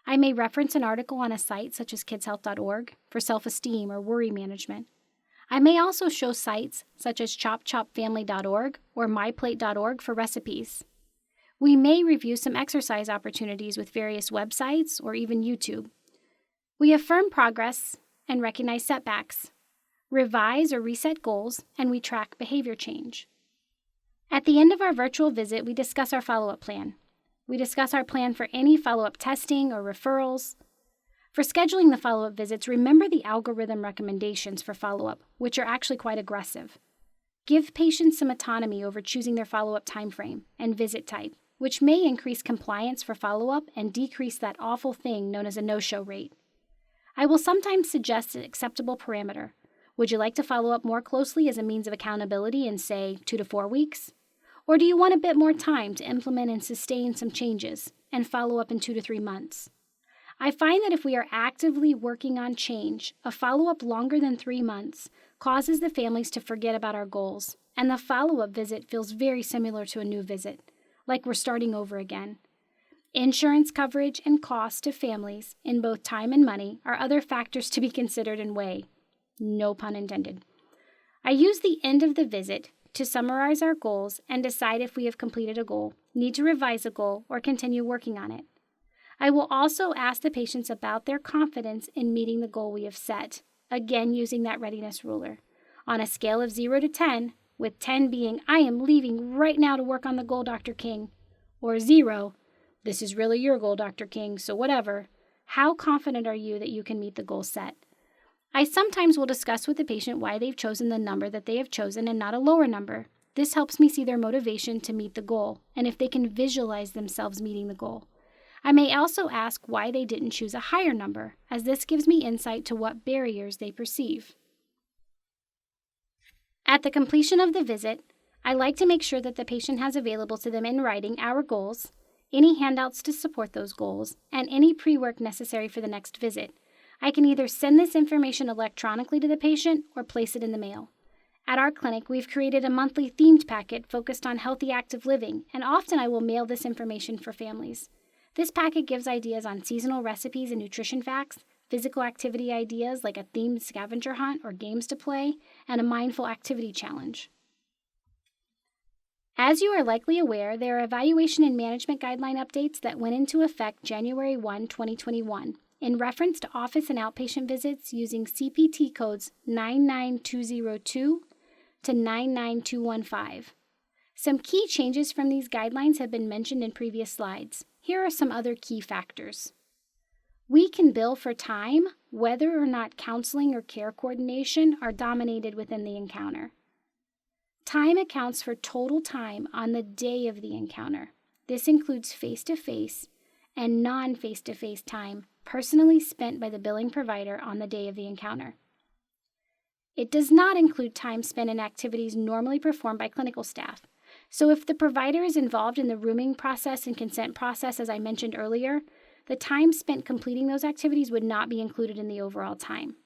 I may reference an article on a site such as kidshealth.org for self-esteem or worry management. I may also show sites such as chopchopfamily.org or myplate.org for recipes. We may review some exercise opportunities with various websites or even YouTube. We affirm progress and recognize setbacks, revise or reset goals, and we track behavior change. At the end of our virtual visit, we discuss our follow-up plan. We discuss our plan for any follow-up testing or referrals. For scheduling the follow-up visits, remember the algorithm recommendations for follow-up, which are actually quite aggressive. Give patients some autonomy over choosing their follow-up timeframe and visit type, which may increase compliance for follow-up and decrease that awful thing known as a no-show rate. I will sometimes suggest an acceptable parameter. Would you like to follow up more closely as a means of accountability in, say, 2 to 4 weeks? Or do you want a bit more time to implement and sustain some changes and follow up in 2 to 3 months? I find that if we are actively working on change, a follow-up longer than 3 months causes the families to forget about our goals, and the follow-up visit feels very similar to a new visit, like we're starting over again. Insurance coverage and cost to families in both time and money are other factors to be considered and weigh. No pun intended. I use the end of the visit to summarize our goals and decide if we have completed a goal, need to revise a goal, or continue working on it. I will also ask the patients about their confidence in meeting the goal we have set, again using that readiness ruler. On a scale of 0 to 10, with 10 being, I am leaving right now to work on the goal, Dr. King, or 0, this is really your goal, Dr. King, so whatever, how confident are you that you can meet the goal set? I sometimes will discuss with the patient why they've chosen the number that they have chosen and not a lower number. This helps me see their motivation to meet the goal, and if they can visualize themselves meeting the goal. I may also ask why they didn't choose a higher number, as this gives me insight to what barriers they perceive. At the completion of the visit, I like to make sure that the patient has available to them in writing our goals, any handouts to support those goals, and any pre-work necessary for the next visit. I can either send this information electronically to the patient or place it in the mail. At our clinic, we've created a monthly themed packet focused on healthy active living, and often I will mail this information for families. This packet gives ideas on seasonal recipes and nutrition facts, physical activity ideas like a themed scavenger hunt or games to play, and a mindful activity challenge. As you are likely aware, there are evaluation and management guideline updates that went into effect January 1, 2021, in reference to office and outpatient visits using CPT codes 99202 to 99215. Some key changes from these guidelines have been mentioned in previous slides. Here are some other key factors. We can bill for time whether or not counseling or care coordination are dominated within the encounter. Time accounts for total time on the day of the encounter. This includes face-to-face and non-face-to-face time personally spent by the billing provider on the day of the encounter. It does not include time spent in activities normally performed by clinical staff. So if the provider is involved in the rooming process and consent process, as I mentioned earlier, the time spent completing those activities would not be included in the overall time.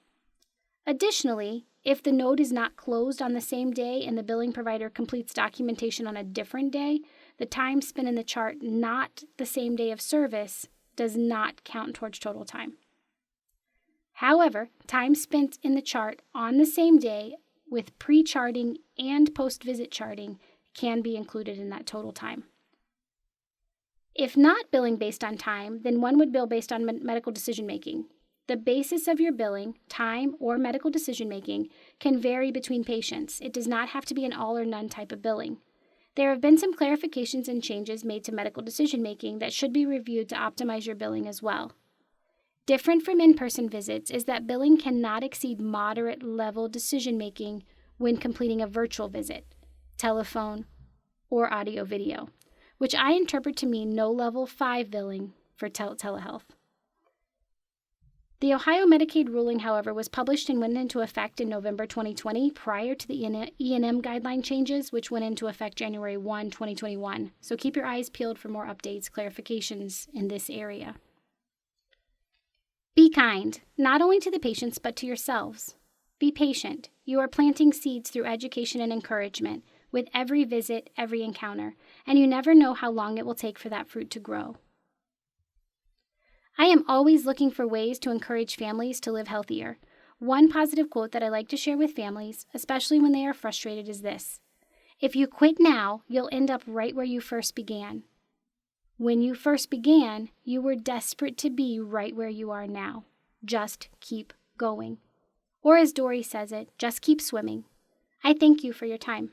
Additionally, If the node is not closed on the same day and the billing provider completes documentation on a different day, the time spent in the chart, not the same day of service, does not count towards total time. However, time spent in the chart on the same day with pre-charting and post-visit charting can be included in that total time. If not billing based on time, then one would bill based on medical decision-making. The basis of your billing, time, or medical decision-making can vary between patients. It does not have to be an all or none type of billing. There have been some clarifications and changes made to medical decision-making that should be reviewed to optimize your billing as well. Different from in-person visits is that billing cannot exceed moderate-level decision-making when completing a virtual visit, telephone, or audio-video, which I interpret to mean no level 5 billing for telehealth. The Ohio Medicaid ruling, however, was published and went into effect in November 2020 prior to the E&M guideline changes, which went into effect January 1, 2021. So keep your eyes peeled for more updates, clarifications in this area. Be kind, not only to the patients, but to yourselves. Be patient. You are planting seeds through education and encouragement with every visit, every encounter, and you never know how long it will take for that fruit to grow. I am always looking for ways to encourage families to live healthier. One positive quote that I like to share with families, especially when they are frustrated, is this: "If you quit now, you'll end up right where you first began. When you first began, you were desperate to be right where you are now. Just keep going." Or as Dory says it, just keep swimming. I thank you for your time.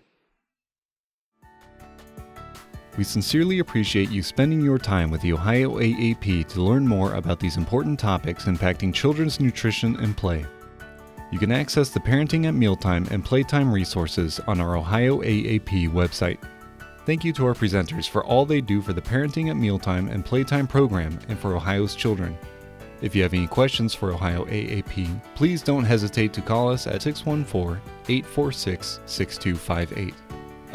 We sincerely appreciate you spending your time with the Ohio AAP to learn more about these important topics impacting children's nutrition and play. You can access the Parenting at Mealtime and Playtime resources on our Ohio AAP website. Thank you to our presenters for all they do for the Parenting at Mealtime and Playtime program and for Ohio's children. If you have any questions for Ohio AAP, please don't hesitate to call us at 614-846-6258.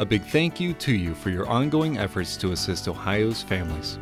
A big thank you to you for your ongoing efforts to assist Ohio's families.